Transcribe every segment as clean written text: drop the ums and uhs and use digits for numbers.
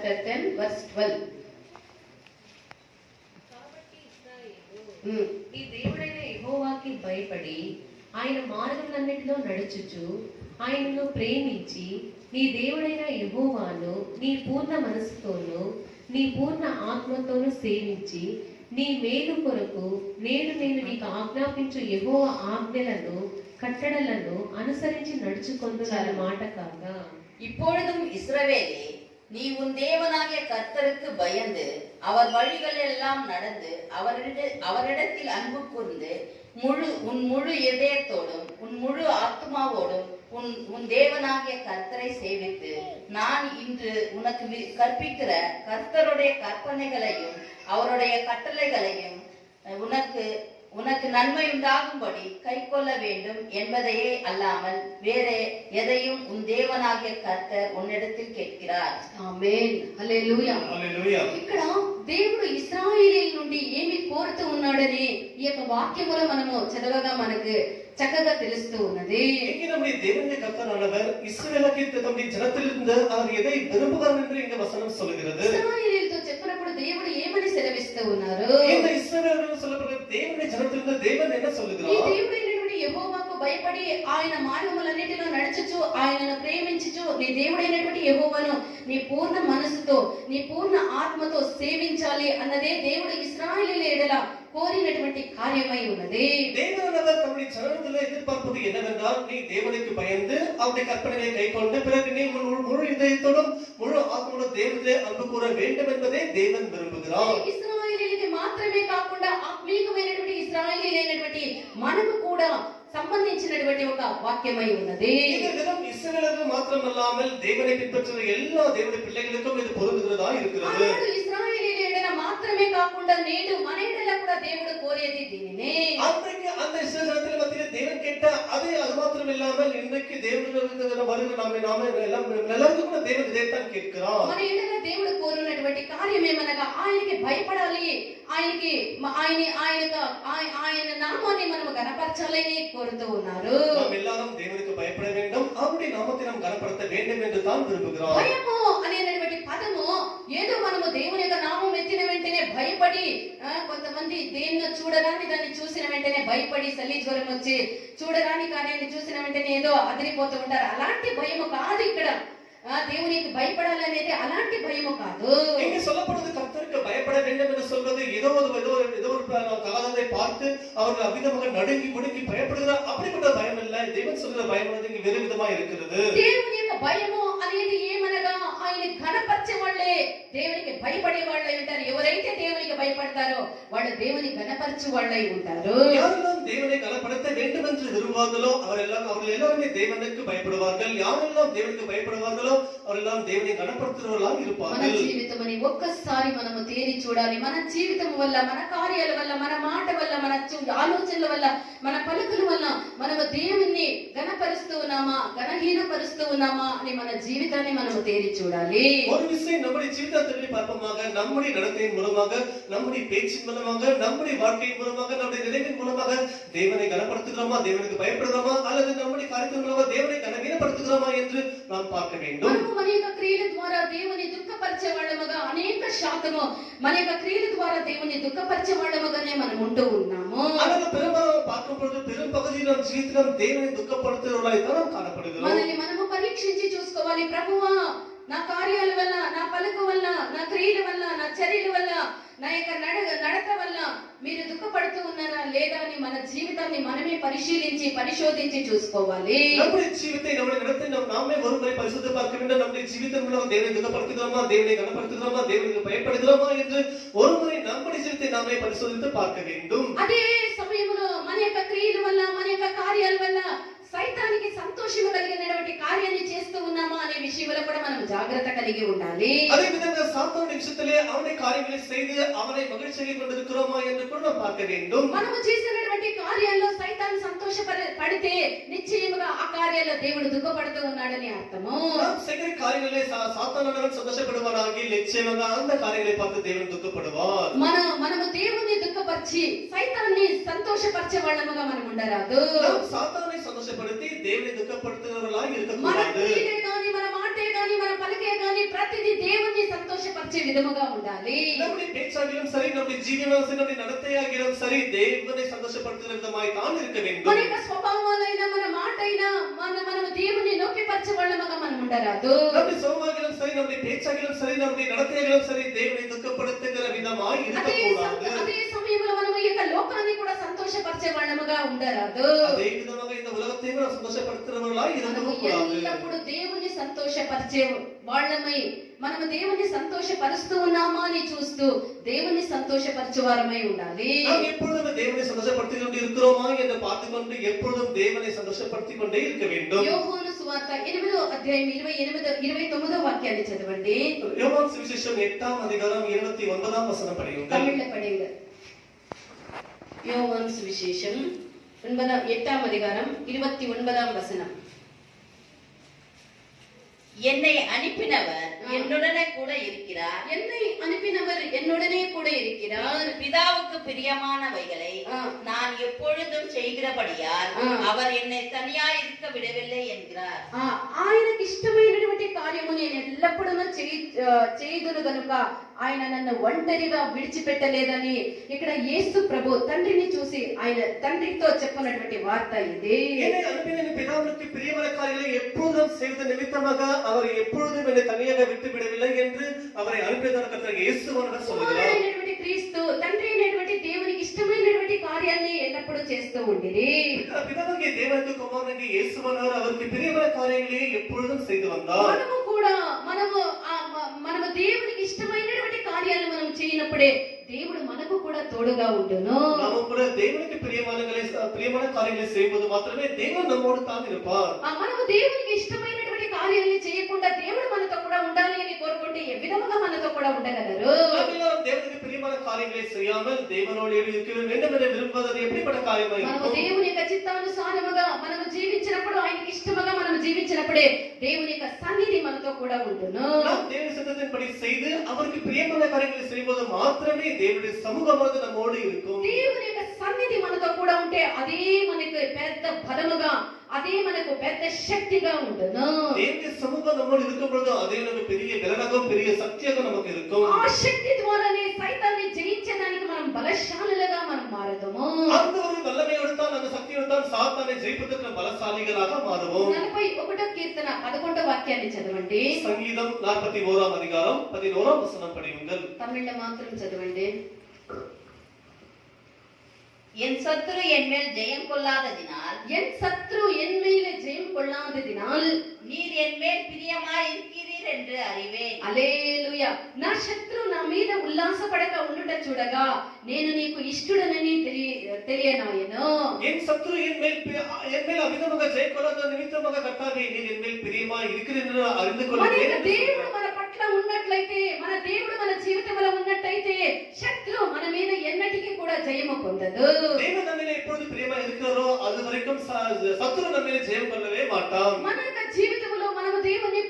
chapter 10 verse 12. ఈ దేవుడైన యెహోవాకి భయపడి ఆయన మార్గములన్నిటిలో నడుచుచు ఆయనను ప్రేమించి నీ దేవుడైన యెహోవాను నీ పూర్ణ మనసుతోనూ నీ పూర్ణ ఆత్మతోనూ సేవించి నీ మేలు కొరకు నేను నీకు ఆజ్ఞాపించు యెహోవా ఆజ్ఞలను கட்டடలను అనుసరించి నడుచుకొందున మాట కాగా. இப்பொழுதும் இஸ்ரவேலே, நீ உன் தேவனாகிய கர்த்தருக்கு பயந்து அவர் வழிகள் எல்லாம் நடந்து அவரிடத்தில் அன்பு கூர்ந்து உன் முழு இதயத்தோடும் உன் முழு ஆத்மாவோடும் உன் தேவனாகிய கர்த்தரை சேவித்து நான் இன்று உனக்கு கற்பிக்கிற கர்த்தருடைய கற்பனைகளையும் அவருடைய கட்டளைகளையும் உனக்கு நன்மை உண்டாகும்படி கை கொள்ள வேண்டும் என்பதையே அல்லாமல் வேறே எதையும் உன் தேவனாகிய கர்த்தர் உன்னிடத்தில் கேட்கிறார். ఆమేన్. హల్లెలూయా. హల్లెలూయా. ఇక్కడ దేవుడు ఇశ్రాయేలీయుల నుండి ఏమి కోరుతూ ఉన్నాడని ఈ యొక్క వాక్యములో మనము చదవగా మనకు చక్కగా తెలుస్తూ ఉన్నది. இங்கே நம்முடைய தேவனுடைய கர்த்தரானவர் இஸ்ரவேலுக்கு தம்முடைய ஜனத்திலிருந்து அவர் எதை விரும்புகிறார் என்று இந்த வசனம் சொல்கிறது. ఇశ్రాయేలీయులతో చెప్పినప్పుడు దేవుడు ఏమని సెలవిస్తూ ఉన్నారు? இந்த இஸ்ரவேலுக்கு சொல்லப்படுகிற தேவனுடைய ஜனத்திலிருந்து தேவன் என்ன சொல்லுகிறார்? ఈ దేవుడైనటువంటి యెహోవాకు భయపడి ఆయన మార్గములన్నిటిలో నడుచుచు ఆయనను ప్రేమించుచు నీ దేవుడైనటువంటి యెహోవాను నీ పూర్ణ మనసుతో నీ పూర్ణ ఆత్మతో సేవించాలి అన్నదే దేవుడు ఇశ్రాయేలీయుల ఎడల కోరినటువంటి కార్యమై ఉన్నది. தேவனானவர் தம்முடைய ஜனத்திலே எதிர்பார்ப்பது என்னவென்றால் நீ தேவனுக்கு பயந்து அவருடைய கற்பனைகளை கைக்கொண்டு பிறகு நீ முழு இதயத்தோடும் முழு ஆத்மாவோடும் தேவனிலே அன்பு கூற வேண்டும் என்பதை தேவன் விரும்புகிறார். ఇశ్రాయేలీయులకి మాత్రమే కాకుండా ఆత్మీయమైనటువంటి ఇశ్రాయేలీయులైనటువంటి మనకు కూడా సంబంధించినటువంటి ఒక వాక్యమై ఉన్నది. இது வெறும் இஸ்ரவேலுக்கு மாத்திரமல்லாமல் தேவனை பின்பற்றுகிற எல்லா தேவனுடைய பிள்ளைகளுக்கும் இது பொருந்துகிறதா இருக்கிறது. ఇశ్రాయేలీయుల ఎడల మాత్రమే కాకుండా నేడు మన ఎడల కూడా దేవుడు కోరేది దీనినే. அன்றைக்கு அந்த இஸ்ரவேல் மத்தியிலே தேவன் கேட்ட அது மாத்திரம் இல்லாமல் இன்றைக்கு தேவனுடைய வருகிற நாம எல்லாருக்கும் கூட தேவன் இதைத்தான் கேட்கிறார். మన ఎడల దేవుడు కోరునటువంటి కార్యం ఏమనగా ఆయనకి భయపడాలి, ఆయన నామాన్ని మనం గణపరచాలని కోరుతూ ఉన్నారు. நாம் எல்லாரும் தேவனுக்கு பயப்பட வேண்டும், அவருடைய நாமத்தை நாம் கனப்படுத்த வேண்டும் என்று தான் விரும்புகிறார். భయము అనేటువంటి పదము ఏదో మనము దేవుని యొక్క నామం ఎత్తిన వెంటనే భయపడి, కొంతమంది దేన్ని చూడరాని దాన్ని చూసిన వెంటనే భయపడి చలి జ్వరం వచ్చి చూడరాని కార్యాన్ని చూసిన వెంటనే ఏదో అదిరిపోతూ ఉంటారు. అలాంటి భయము కాదు ఇక్కడ. దేవునికి భయపడాలనేది అలాంటి భయము కాదు. இங்கே சொல்லப்படுவது கர்த்தருக்கு பயப்பட வேண்டும் என்று சொல்வது ஏதோ ஒரு காலத்தை பார்த்து அவர்கள் அவிதமாக நடுங்கி முடுங்கி பயப்படுகிறார் அப்படிப்பட்ட பயம் இல்ல. தேவன் சொல்கிற பயம் வந்து இங்கே வேறு விதமா இருக்கிறது. దేవుని యొక్క భయము అనేది ఏమనగా ఆయన ఘనపరిచే వాళ్ళే దేవునికి భయపడే వాళ్ళై ఉంటారు. ఎవరైతే దేవునికి భయపడతారో వాళ్ళు దేవుని ఘనపరచు వాళ్ళై ఉంటారు. யாரெல்லாம் தேவனை கனப்படுத்த வேண்டும் என்று விரும்புவார்களோ அவர்கள் எல்லாருமே தேவனுக்கு பயப்படுவார்கள். யாரெல்லாம் தேவனுக்கு பயப்படுவார்களோ அவரெல்லாம் தேவனை கனப்படுத்துகிறவர்களாக இருப்பார்கள். మన జీవితమని ఒక్కసారి మనము తేరి చూడాలి. మన జీవితం వల్ల, మన కార్యాల వల్ల, మన మాట వల్ల, మన ఆలోచనల వల్ల, మన పలుకుల వల్ల మనము దేవుణ్ణి గణపరుస్తూ ఉన్నామా, గణహీనపరుస్తూ ఉన్నామా అని మన జీవితాన్ని మనము తేరి చూడాలి. ஒரு விஷயம் நம்முடைய ஜீவிதத்தை பார்ப்போமாக, நம்முடைய நடத்தையின் மூலமாக, நம்முடைய பேச்சின் மூலமாக, நம்முடைய வாழ்க்கையின் மூலமாக, நம்முடைய நிலையின் மூலமாக தேவனை கனப்படுத்துகிறோமா, தேவனுக்கு பயப்படுகிறோமா, அல்லது நம்முடைய காரியத்தின் மூலமாக தேவனை கனவீனப்படுத்துகிறோமா என்று நாம் பார்க்க வேண்டும். మనము మన యొక్క క్రియల ద్వారా దేవుని దుఃఖపరిచే వాళ్ళముగా అనేక శాతము మన యొక్క క్రియల ద్వారా దేవుని దుఃఖపరిచే వాళ్ళముగానే మనం ఉంటూ ఉన్నాము. ஆனால் பெரும்பாலும் பார்க்கும் பொழுது பெரும் பகுதியில் நம் ஜீவிதம் தேவனை துக்கப்படுத்துகிறவர்களாய் தான் காணப்படுகிறோம். మనల్ని మనము పరీక్షించి చూసుకోవాలి. ప్రభువా, నా కార్యాల వల్ల, నా పలుకు వల్ల, నా క్రియల వల్ల, నా చర్యల వల్ల, నా యొక్క నడక వల్ల మీరు దుఃఖపడుతూ ఉన్నారా లేదా అని మన జీవితాన్ని మనమే పరిశోధించి చూసుకోవాలి. நம்முடைய ஜீவித்தை நம்முடைய நடத்தை நாமே ஒருமுறை பரிசுத்த பார்க்க வேண்டும். நம்முடைய ஜீவிதம் மூலம் தேவனை துக்கப்படுத்துகிறோமா, தேவனை கனப்படுத்துகிறோமா, தேவனுக்கு பயப்படுகிறோமா என்று ஒருமுறை நம்முடைய ஜீவித்தை நாமே பரிசோதித்து பார்க்க வேண்டும். అదే సమయంలో మన యొక్క క్రియల వల్ల, మన యొక్క కార్యాల వల్ల సైతానికి సంతోషము కలిగినటువంటి కార్యాన్ని చేస్తూ ఉన్నామా అనే విషయంలో కూడా మనం జాగ్రత్త కలిగి ఉండాలి. அதே விதமாக சாத்தானுடைய விஷயத்திலே அவனை காரியங்களை செய்து அவனை மகிழ்ச்சியை கொண்டிருக்கிறோமா என்று கூட நாம் பார்க்க வேண்டும். మనము చేసినటువంటి కార్యాల్లో సైతాన్ సంతోషపడితే నిశ్చయముగా ఆ కార్యాల్లో దేవుడు దుఃఖపడుతూ ఉన్నాడని అర్థము. நாம் செய்கிற காரியங்களை சாத்தானவன் சந்தோஷப்படுவானாகி நிச்சயமாக அந்த காரியங்களை பார்த்து தேவன் துக்கப்படுவார். మనము దేవుణ్ణి దుఃఖపరిచి సైతాన్ని సంతోషపరిచే వాళ్ళముగా మనం ఉండరాదు. நாம் சாத்தானை சந்தோஷப்படுத்தி தேவனை துக்கப்படுத்துகிறவர்களாக మన இருக்கக்கூடாது. క్రియలే గాని, మన మాటే గాని, మన పలికే గాని ప్రతి ప్రతిదీ దేవుణ్ణి సంతోషపరిచే విధముగా ఉండాలి. நம்முடைய பேச்சாகிலும் சரி, நம்முடைய ஜீவனாலும் சரி, நம்முடைய நடத்தையாகிலும் சரி, தேவனை சந்தோஷப்படுத்துகிற விதமாய் தான் இருக்க మన வேண்டும். యొక్క స్వభావాలైనా మన మాట అయినా మనము దేవుని నొప్పిపరిచే వాళ్ళముగా మనం ఉండరాదు. நம்முடைய சுகமாகிலும் சரி, நம்முடைய பேச்சாகிலும் சரி, நம்முடைய நடத்தையாகிலும் சரி, தேவனை துக்கப்படுத்துகிற விதமாய் இருக்கக்கூடாது. అదే సమయంలో మనము ఈ యొక్క లోకాన్ని కూడా సంతోషపరిచే వాళ్ళముగా ఉండరాదు. அதே விதமாக இந்த உலகத்தையும் நாம் சந்தோஷப்படுத்துகிறவர்களாய் మనము இருக்கவும் கூடாது. ఎల్లప్పుడూ దేవుని సంతోషపరిచే వాళ్ళమై మనము దేవుని సంతోషపరుస్తూ ఉన్నామా అని చూస్తూ దేవుని సంతోషపరచువారమై ఉండాలి. நாம் எப்பொழுதும் தேவனை சந்தோஷப்படுத்திக் கொண்டு இருக்கிறோமா என்று பார்த்துக் கொண்டு எப்பொழுதும் தேவனை சந்தோஷப்படுத்திக் கொண்டே இருக்க வேண்டும். యోహాను సువార్త 8వ అధ్యాయం 29వ వాక్యాన్ని చదవండి. யோவான் சுவிசேஷம் 8ஆம் அதிகாரம் 29ஆம் வசனம் படியுங்கள். தமிழ்ல படிங்க. யோவான் சுவிசேஷம் 8ஆம் அதிகாரம் 29ஆம் வசனம். என்னை அனுப்பினவர் என்னுடனே கூட இருக்கிறார். என்னை அனுப்பினவர் என்னுடனே கூட இருக்கிறார். பிதாவுக்கு பிரியமானவைகளை நான் எப்பொழுதும் செய்கிறபடியால் அவர் என்னை தனியா இருக்க விடவில்லை என்கிறார். ఆయనకి ఇష్టమైనటువంటి కార్యము నేను ఎల్లప్పుడూ చేయుదును గనుక ఆయన నన్ను ఒంటరిగా విడిచిపెట్టలేదని ఇక్కడ యేసు ప్రభు తండ్రిని చూసి ఆయన తండ్రితో చెప్పినటువంటి వార్త ఇది. என்னை அனுப்பின என் பிதாவுக்கு பிரியமான காரியங்களை எப்பொழுதும் செய்வது நிமித்தமாக அவர் எப்பொழுதும் என்னை தனியாக விட்டு விடவில்லை என்று அவரை அனுப்பியதான கர்த்தர் இயேசுவானவர் சொல்கிறார். కుమారుడైనటువంటి క్రీస్తు తండ్రి అయినటువంటి దేవునికి ఇష్టమైనటువంటి కార్యాన్ని ఎల్లప్పుడూ చేస్తూ ఉండిరి. பிதாவாகிய தேவனுக்கு குமாரனாகிய இயேசுவானவர் அவருக்கு பிரியமான காரியங்களை எப்பொழுதும் செய்து வந்தார். మనము కూడా మనము దేవునికి ఇష్టమైనటువంటి కార్యాలు మనం చేయనప్పుడే దేవుడు మనకు కూడా తోడుగా ఉండును. நாம கூட தேவனுக்கு பிரியமான காரியங்களை செய்வது மாத்திரமே தேவன் நம்மோடு தான் இருப்பார். మనము దేవునికి ఇష్టమైనటువంటి కార్యాలను చేయకుండా దేవుడు మనతో కూడా ఉండాలి అని కోరుకుంటే ఏ విధముగా మనతో కూడా ఉండగలరు? நாம் தேவனுக்கு பிரியமான காரியங்களை செய்யாமல் தேவனோடு இருக்க வேண்டும் என்று விரும்புவது எப்படிப்பட்ட காரியமாக మనము இருக்கும்? దేవుని యొక్క చిత్తానుసారముగా మనము జీవించినప్పుడు ఆయనకి ఇష్టముగా మనం జీవించినప్పుడే దేవుని యొక్క సన్నిధి మనతో కూడా ఉండును. நாம் தேவ சித்தத்தின்படி செய்து அவருக்கு பிரியமான காரியங்களை செய்வது மாத்திரமே தேவனுடைய சமூகமானது நம்மோடு இருக்கும். దేవుని యొక్క సన్నిధి మనతో కూడా ఉంటే అదే మనకు పెద్ద బలముగా అదే మనకు పెద్ద శక్తిగా ఉండును. தேவனுடைய சமூகம் நம்மோடு இருக்கும் பொழுது அதே நமக்கு பெரிய பலனாகவும் பெரிய சக்தியாக நமக்கு இருக்கும். ఆ శక్తి ద్వారానే సైతాన్ని జయించడానికి మనం బలశాలులుగా మనం మారుదాము. அந்த ஒரு வல்லமையோடு தான் அந்த சக்தியோடு தான் சாத்தானை ஜெயிப்பதற்கு பலசாலிகளாக மாறுவோம். 41వ కీర్తన 11వ వాక్యాన్ని చదవండి. சங்கீதம் 41ஆம் அதிகாரம் 11ஆம் வசனம் படியுங்கள். తమిళ్లో మాత్రం చదవండి. என் சத்துரு என் மேல் ஜெயம் கொள்ளாததினால் என் சத்ரு என் மேலே ஜெயம் கொள்ளாததினால் நீர் என் மேல் பிரியமாய் இருக்கிறீர் என்று அறிவேன். హల్లెలూయా. నా శత్రు నా మీద ఉల్లాసపడక ఉండుట చూడగా నేను నీకు ఇష్టడనని తెలియనాయను. என் சத்துரு என் மேல் அமிதமாக ஜெயம் கொள்ளாத நிமித்தமாக கர்த்தாவே நீர் என் மேல் பிரியமாய் இருக்கிறீர் என்று அறிந்து మన கொள்கிறேன். దేవుడు మన పట్ల ఉన్నట్లయితే మన దేవుడు మన జీవితంలో ఉన్నట్లయితే శత్రు మన మీద ఎన్నటికీ కూడా జయము పొందదు. தேவன் நம்மிலே எப்பொழுது பிரியமாய் இருக்கிறாரோ அது வரைக்கும் சத்துரு நம்மிலே ஜெயம் கொள்ளவே மாட்டான். మన యొక్క జీవితంలో మనము దేవుని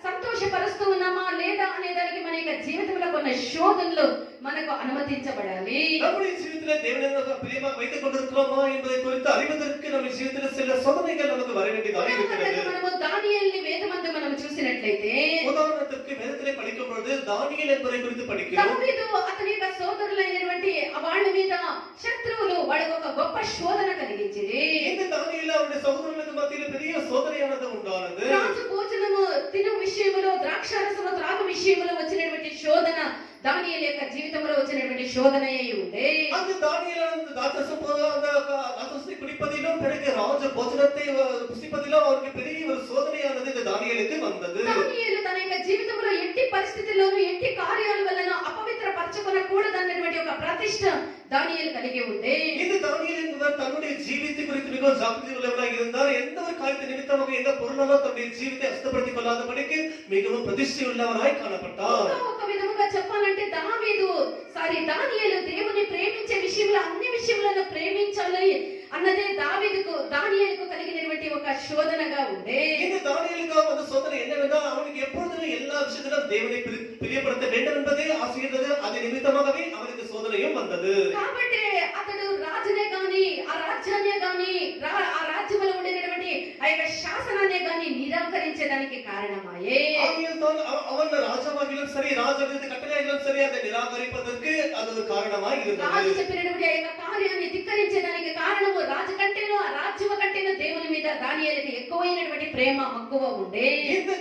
సంతోషపరుస్తూ ఉన్నామా లేదా అనే దానికి మన యొక్క జీవితంలో కొన్ని శోధనలు మనకు అనుమతించబడాలి. நம்முடைய ஜீவிதத்திலே தேவனை பிரியமாக வைத்துக் கொண்டிருக்கிறோமா என்பதை குறித்து அறிவதற்கு நம்ம ஜீவிதத்தில் சில சோதனைகள் நமக்கு வர வேண்டியதாக இருக்கிறது. మనము దానియేలుని వేదమందు మనం చూసినట్లయితే உதாரணத்திற்கு வேதத்திலே படிக்கும் பொழுது தானியேல் என்பதை குறித்து படிக்கிறோம். దావీదు అతని యొక్క సోదరులైనటువంటి వాళ్ళ మీద శత్రువులు వాళ్ళకు ఒక గొప్ప శోధన కలిగించింది. இந்த தானியேல் அவருடைய சகோதரர்களுக்கு மத்தியில் பெரிய சோதனையானது உண்டானது. రాజు భోజనము తిను విషయంలో ద్రాక్షారసము త్రాగు విషయంలో వచ్చినటువంటి శోధన దానియేలు యొక్క జీవితంలో వచ్చినటువంటి శోధనయే ఉంది. அந்த தானியேல் ராஜசத்தை குடிப்பதிலும் பிறகு ராஜ போஜனத்தை புசிப்பதிலும் அவருக்கு பெரிய ஒரு சோதனையானது இந்த தானியேலுக்கு வந்தது. దానియేలు తన యొక్క జీవితంలో ఎట్టి పరిస్థితుల్లోనూ ఎట్టి కార్యాల వలన అపవిత్రపరచుకొనకూడదన్నటువంటి ఒక ప్రతిష్ట దానియేలు కలిగి ఉంది. இந்த தானியேல் என்பவர் தன்னுடைய ஜீவித்தை குறித்து மிகவும் ஜாக்கிரதை உள்ளவராக இருந்தார். எந்த ஒரு காரியத்தை நிமித்தமாக எந்த பொருளாலோ தன்னுடைய ஜீவித்தை அசுத்தப்படுத்திக் கொள்ளாதபடிக்கு மிகவும் பிரதிஷ்டை உள்ளவராய் காணப்பட்டார். ఒక విధముగా చెప్పాలంటే దానియేలు దేవుని ప్రేమించే విషయంలో అన్ని విషయాలను ప్రేమించాలి అన్నదే దానియేలుకు కలిగినటువంటి ఒక శోధనగా ఉంది. இந்த தானியேலுக்கு வந்த சோதனை என்னவென்றால் அவனுக்கு எப்பொழுதுமே எல்லா விஷயத்திலும் தேவனை பிரியப்படுத்த வேண்டும் என்பதே ஆசையிருந்தது. அது நிமித்தமாகவே அவனுக்கு சோதனையும் வந்தது. కాబట్టి అతడు రాజునే గాని ఆ రాజ్యాన్ని గాని ఆ రాజ్యంలో ఉండేటువంటి ఆ యొక్క శాసనాన్ని గాని నిరాకరించడానికి కారణమాయే. அவன் ராஜாவாகிலும் சரி ராஜாவின் கட்டளையாகிலும் சரி அதை நிராகரிப்பதற்கு அது ஒரு காரணமாய் రాజు இருந்தது. చెప్పినటువంటి ఆ యొక్క కార్యాన్ని ధిక్కరించడానికి కారణము రాజు కంటేనో ఆ రాజ్యము కంటేనో దేవుని మీద దానియేలుకి ఎక్కువైనటువంటి ప్రేమ మక్కువ ఉండే. இந்த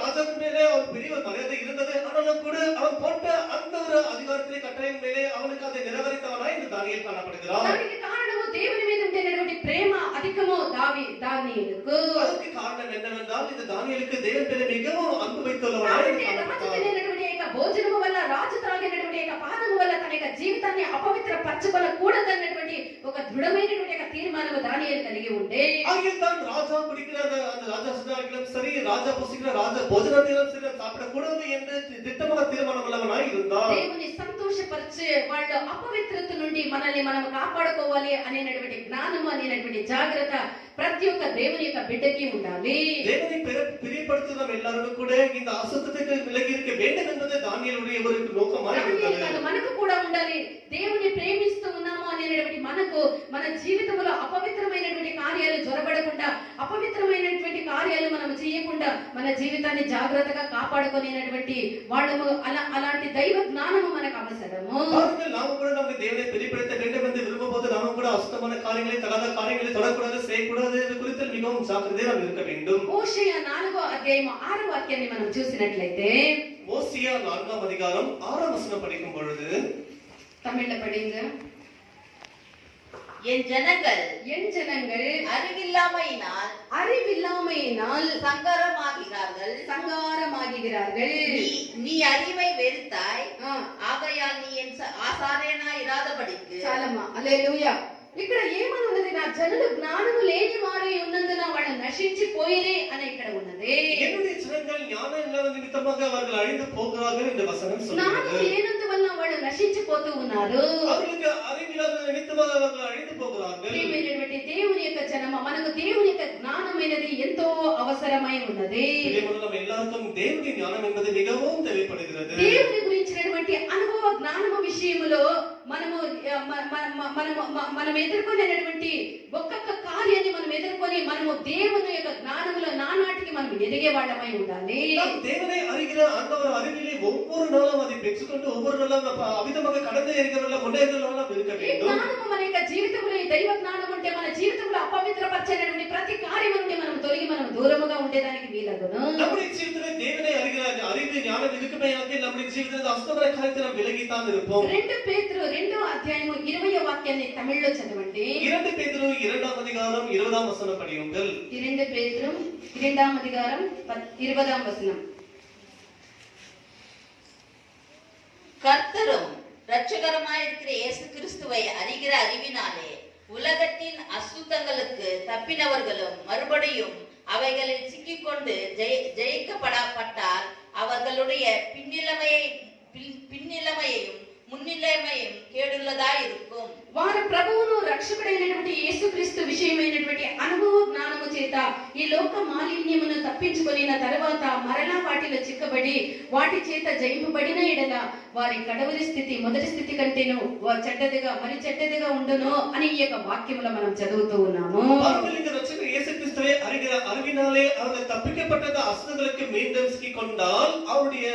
ராஜாவின் மேலே அவன் பெரிய ஒரு மரியாதை இருந்தது. ஆனாலும் கூட அவன் போட்ட அந்த ஒரு அதிகாரத்திலே கட்டளையின் மேலே அவனுக்கு அதை நிராகரித்தவனாய் இந்த தானியேல் காணப்படுகிறான். దానికి కారణము దేవుని మీద ఉండేటువంటి ప్రేమ అధికము దానియేలుకు. அதற்கு காரணம் என்னவென்றால் இந்த தானியேலுக்கு தேவன் மேலே மிகவும் அன்பு வைத்துள்ளவனாய் కాబట్టి రాజు காணப்பட்டான். తినేటువంటి యొక్క భోజనము వల్ల రాజు త్రాగినటువంటి యొక్క పానము వల్ల తన యొక్క జీవితాన్ని అపవిత్రపరచుకోకూడదన్నటువంటి ఒక దృఢమైనటువంటి యొక్క తీర్మానము దానియేలు కలిగి ఉండే. ஆகிய தான் ராஜா குடிக்கிற அந்த ராஜா சுதாரிகளும் சரி ராஜா புசிக்கிற ராஜா போஜனத்திலும் சரி சாப்பிடக்கூடாது என்று திட்டமாக தீர்மானம் உள்ளவனாய் இருந்தான். దేవుని సంతోషపరిచే వాళ్ళ అపవిత్రత నుండి మనల్ని మనం కాపాడుకోవాలి అనేటువంటి జ్ఞానము అనేటువంటి జాగ్రత్త ప్రతి ఒక్క దేవుని యొక్క బిడ్డకి ఉండాలి. தேவனை பிரியப்படுத்தும் நம்ம எல்லாரும் கூட இந்த அசுத்தத்துக்கு விலகி இருக்க வேண்டும் என்பது தானியேலுடைய ஒரு நோக்கமாய் இருந்தது. మనకు కూడా ఉండాలి. దేవుని ప్రేమిస్తూ ఉన్నాము అనేటువంటి మనకు మన జీవితంలో అపవిత్రమైనటువంటి కార్యాలు జొరబడకుండా అపవిత్రమైనటువంటి కార్యాలు మనం చేయకుండా మన జీవితాన్ని జాగ్రత్తగా కాపాడుకునేటువంటి వాళ్ళము అలాంటి దైవ జ్ఞానము మనకు అవసరము. பாருங்கள், நாம கூட நம்ம தேவனை பிரியப்படுத்த வேண்டும் என்று விரும்பும்போது நாம கூட அசுத்தமான காரியங்களை தகாத காரியங்களை தொடக்கூடாது செய்யக்கூடாது இது குறித்து மிகவும் ஜாக்கிரதையாக நாம் இருக்க வேண்டும். హోషేయ 4వ అధ్యాయం 6వ వాక్యాన్ని మనం చూసినట్లయితే ஓசியா 4ஆம் அதிகாரம் 6ஆம் வசனம் படிக்கும் பொழுது தமிழ்ல படிங்க. என் ஜனங்கள் என் ஜனங்கள் அறிவில்லாமையினால் சங்காரமாகிறார்கள். நீ அறிவை வெறுத்தாய், ஆகையால் நீ என் ஆசாரியனாய் இராதபடிக்கு. చాలమ్మా, హల్లెలూయా. ఇక్కడ ఏమని ఉన్నది? నా జనులు జ్ఞానము లేని వారై ఉన్నందున వాళ్ళు నశించిపోయిరే అని ఇక్కడ ఉన్నది. என்னுடைய ஜனங்கள் ஞானம் இல்லாத நிமித்தமாக அவர்கள் அழிந்து போகிறார்கள் இந்த வசனம் జ్ఞానం சொல்கிறது. లేనందువల్ల వాళ్ళు నశించిపోతూ ఉన్నారు. அவர்களுக்கு அறிவில்லாத நிமித்தமாக அவர்கள் அழிந்து போகிறார்கள். ప్రియమైనటువంటి దేవుని యొక్క జనమ, మనకు దేవుని యొక్క జ్ఞానమైనది ఎంతో అవసరమై ఉన్నది. இதேபோல நம்ம எல்லாருக்கும் தேவனுடைய ஞானம் என்பது மிகவும் தேவைப்படுகிறது. దేవుని గురించినటువంటి అనుభవ జ్ఞానము విషయములో మనం ఎదుర్కొనేటువంటి ఒక్కొక్క కార్యాన్ని మనం ఎదుర్కొని మనము దేవుని యొక్క జ్ఞానములో నానాటికి మనం ఎదిగే వాళ్ళమై ఉండాలి. நாம் தேவனை அறிகிற அந்த ஒரு அறிவிலே ஒவ்வொரு நாளும் அதை பெற்றுக்கொண்டு ஒவ்வொரு நாளும் அவிதமாக கடந்து இருக்கிறவர்கள் முன்னேறலாம் இருக்க ఈ வேண்டும். జ్ఞానము మన యొక్క జీవితంలో, ఈ దైవ జ్ఞానం ఉంటే మన జీవితంలో అపవిత్రపరిచేటువంటి ప్రతి కార్యం నుండి మనం తొలగి మనం దూరముగా ఉండేదానికి వీలగును. நம்முடைய ஜீவிதத்திலே தேவனை அறிகிற அறிவு ஞானம் இருக்குமேயாகில் நம்முடைய ஜீவிதத்தில் அசுத்தமான காரியத்தை நாம் விலகித்தான் இருப்போம். 2 పేతురు 2వ అధ్యాయము 20వ వాక్యాన్ని తమిళ్లో చదవండి. 2 பேதுரு 2ஆம் அதிகாரம் 20ஆம் வசனம் படியுங்கள். 2 పేతురు 2వ అధ్యాయం 20వ వచనం. கர்த்தரும் இரட்சகருமாயிருக்கிற இயேசு கிறிஸ்துவை அறிகிற அறிவினாலே உலகத்தின் அசுத்தங்களுக்கு தப்பினவர்களும் மறுபடியும் அவைகளில் சிக்கிக்கொண்டு ஜெயிக்கப்படாப்பட்டால் அவர்களுடைய பின்னிலைமையையும் మున్నిలేమయం కేడులదా இருக்கும். వారు ప్రభువును రక్షకుడైనటువంటి యేసుక్రీస్తు విషయమైనటువంటి అనుభవ జ్ఞానము చేత ఈ లోక మాలిన్యమును తప్పించుకొనిన తర్వాత మరలా వాటిలో చిక్కబడి వాటి చేత జయింపబడిన ఎడల వారి కడవరి స్థితి మొదటి స్థితి కంటేను చెడ్డదిగా మరి చెడ్డదిగా ఉండును అని ఈ యొక్క వాక్యములో మనం చదువుతూ ఉన్నాము. இயேசுகிறிஸ்துவை அறிகிற அறிவினாலே அவர்கள் தப்பிக்கப்பட்டத அசுத்தங்களுக்கு மீண்டும் சிக்கிக்கொண்டால் அவருடைய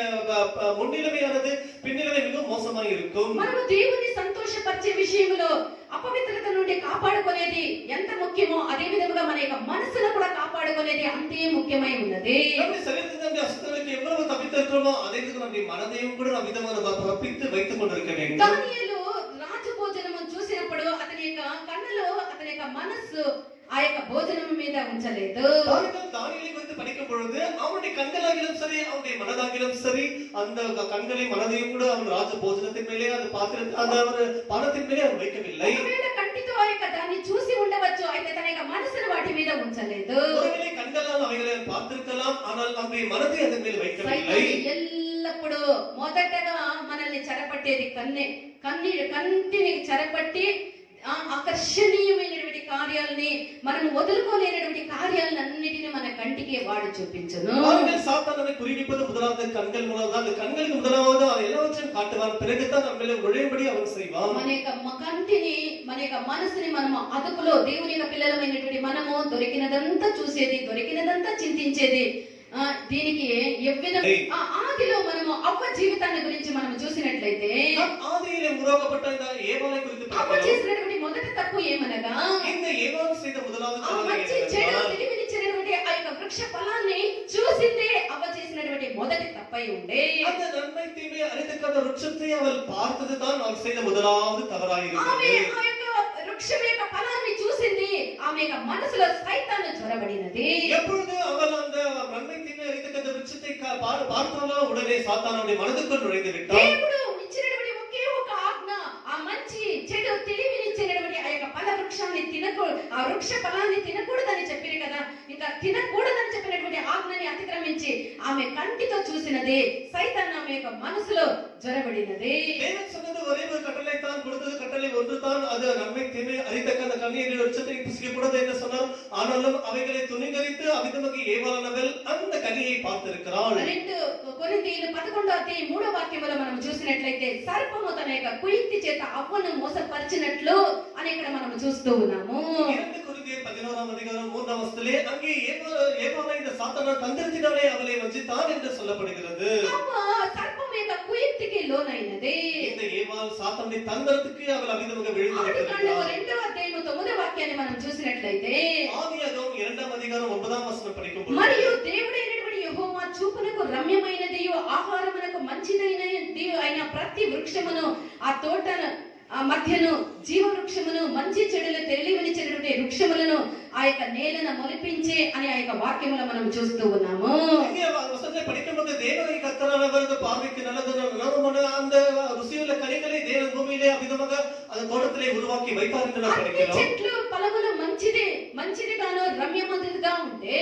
முன்னிலைமையானது பின்னிலைமை மிகவும் மோசமாக இருக்கும். మనము దేవుని సంతోషపరిచే విషయంలో అపవిత్రత నుండి కాపాడుకునేది ఎంత ముఖ్యమో అదే విధంగా మన యొక్క మనసును కూడా కాపాడుకునేది అంతే ముఖ్యమై ఉన్నది. நம்முடைய சரீரத்தின் அசுத்தங்களுக்கு எவ்வளவு தப்பித்திருக்கிறோமோ அதே நம்முடைய மனதையும் கூட நாம் விதமாக தப்பித்து வைத்துக் கொண்டிருக்க வேண்டும். దానియేలు రాజు భోజనము చూసినప్పుడు అతని యొక్క కన్నులో అతని యొక్క మనస్సు ఆ యొక్క భోజనం మీద ఉంచలేదు. தானியேலை குறித்து படிக்கும் பொழுது அவனுடைய கண்களாகிலும் சரி அவனுடைய மனதாகிலும் சரி அந்த கண்களை மனதையும் கூட அவன் ராஜ போஜனத்தின் மேலே அந்த பாத்திரத்தின் அந்த பானத்தின் மேலே அவன் வைக்கவில்லை. ఒకవేళ కంటితో ఆ యొక్క దాన్ని చూసి ఉండవచ్చు, అయితే తన యొక్క మనసును వాటి మీద ఉంచలేదు. ஒருவேளை கண்களால் அவைகளை பார்த்திருக்கலாம், ஆனால் அவனுடைய மனதை அதன் மேல் வைக்கவில்லை. ఎల్లప్పుడూ మొదటగా మనల్ని చెరపట్టేది కంటిని చెరపట్టి ఆకర్షణీయమైనటువంటి కార్యాలని మనం వదులుకోలేనటువంటి కార్యాలన్నిటిని మన కంటికి వాడు చూపించును. சாத்தானை குறிவிப்பது முதலாவது கண்கள் மூலம் தான். கண்களுக்கு முதலாவது அவன் எல்லாவற்றையும் காட்டுவான், பிறகுதான் நம்ம மேல நுழையும்படி அவன் செய்வான். మన యొక్క కంటిని మన యొక్క మనసుని మనము అదుపులో దేవుని యొక్క పిల్లలమైనటువంటి మనము దొరికినదంతా చూసేది, దొరికినదంతా చింతించేది, దీనికి ఆదిలో మనము అవ్వ జీవితాన్ని గురించి మనం చూసినట్లయితే நாம் ஆதியிலே உருவாக்கப்பட்ட இந்த ஏவாளை குறித்து అవ్వ பார்க்கிறோம். చేసినటువంటి మొదటి తప్పు ఏమనగా இந்த ఏవాள் செய்த முதலாவது தவறு మంచి చెడు తెలివినిచ్చినటువంటి ఆ యొక్క వృక్ష ఫలాన్ని చూసిందే అవ్వ చేసినటువంటి మొదటి తప్పై ఉండే. அந்த நன்மை தீமை அறிந்தக்காத వృక్షத்தை அவள் பார்த்தது தான் அவள் செய்த முதலாவது தவறாய் ఆమె இருந்தது. ఆ యొక్క వృక్షం యొక్క ఫలాన్ని చూసింది, ఆమె యొక్క మనసులో సైతాను చొరబడినది. எப்பொழுது அவள் அந்த நன்மை தீமை அறிந்தக்காத వృక్షத்தை பார்த்தாலோ ఉடனே సాతానుడి మనదుக்குள் நுழைந்து விட்டாள். దేవుడు ఇచ్చినటువంటి ఒకే ఒక ఆజ్ఞ, ఆ మంచి చెడు తెలివినిచ్చినటువంటి ఆ యొక్క ఫల వృక్షాన్ని ఆ వృక్ష ఫలాన్ని తినకూడదని చెప్పారు కదా. ఇంకా తినకూడదని చెప్పినటువంటి ఆజ్ఞని అతిక్రమించి ఆమె కంటితో చూసినది, సైతాన్ ఆమె యొక్క మనసులో జ్వరబడినది. தேவன் சொன்னது ஒரே ஒரு கட்டளை தான் கொடுத்தது, கட்டளை ஒன்று தான், அது நன்மை தீமை அறிந்தக்காத கனியின் விருட்சத்தை புசிக்க கூடாது என்று சொன்னார். ஆனாலும் அவைகளை துணிகரித்து அவிதமாக ஏவாளானவள் அந்த கனியை பார்த்திருக்கிறாள். 2 కొరింథీయులు 11వ అధ్యాయం 3వ వాక్యములో మనం చూసినట్లయితే సర్పము తన యొక్క కుయుక్తి చేత అవ్వను మోసపరిచినట్లు అని ఇక్కడ మనం చూస్తూ ఉన్నాము. 2 కొరింథీయులు 11వ అధ్యాయం 3వ వచనத்திலே அங்கே ஏவாளை இந்த சாத்தான தந்திரத்தினாலே அவளை வஞ்சித்தான் என்று சொல்லப்படுகிறது. అవ్వ సర్పము యొక్క కుయుక్తికి లోనైనది. இந்த ஏவாள் சாத்தானுடைய தந்திரத்துக்கு அவள் அவிதமாக விழுந்து ఆదికాండము விட்டாள். 2వ అధ్యాయం 9వ వాక్యాన్ని మనం చూసినట్లయితే ஆதியாகமம் 2వ అధ్యాయం 9వ వచనం படிக்கும்போது మరియు దేవుడైనటువంటి యెహోవా చూపునకు రమ్యమైనదియు ఆహారమునకు మంచిదైనది అయిన ప్రతి వృక్షమును ఆ తోట మధ్యను జీవ వృక్షమును మంచి చెడులు తెలివినిచ్చినటువంటి వృక్షములను ఆ యొక్క నేలను మొలిపించే అని ఆ యొక్క వాక్యములో మనం చూస్తూ ఉన్నాము. இங்கே வசனத்தை படிக்கும்போது தேவனை கர்த்தரானவர் பார்வைக்கு நல்லது அந்த ருசியுள்ள கனிகளை தேவன் பூமியிலே அவிதமாக அந்த தோட்டத்திலே உருவாக்கி வைத்தார் என்று நாம் படிக்கிறோம். చెట్లు ఫలములు మంచిదిగాను రమ్యమైనదిగా ఉంటే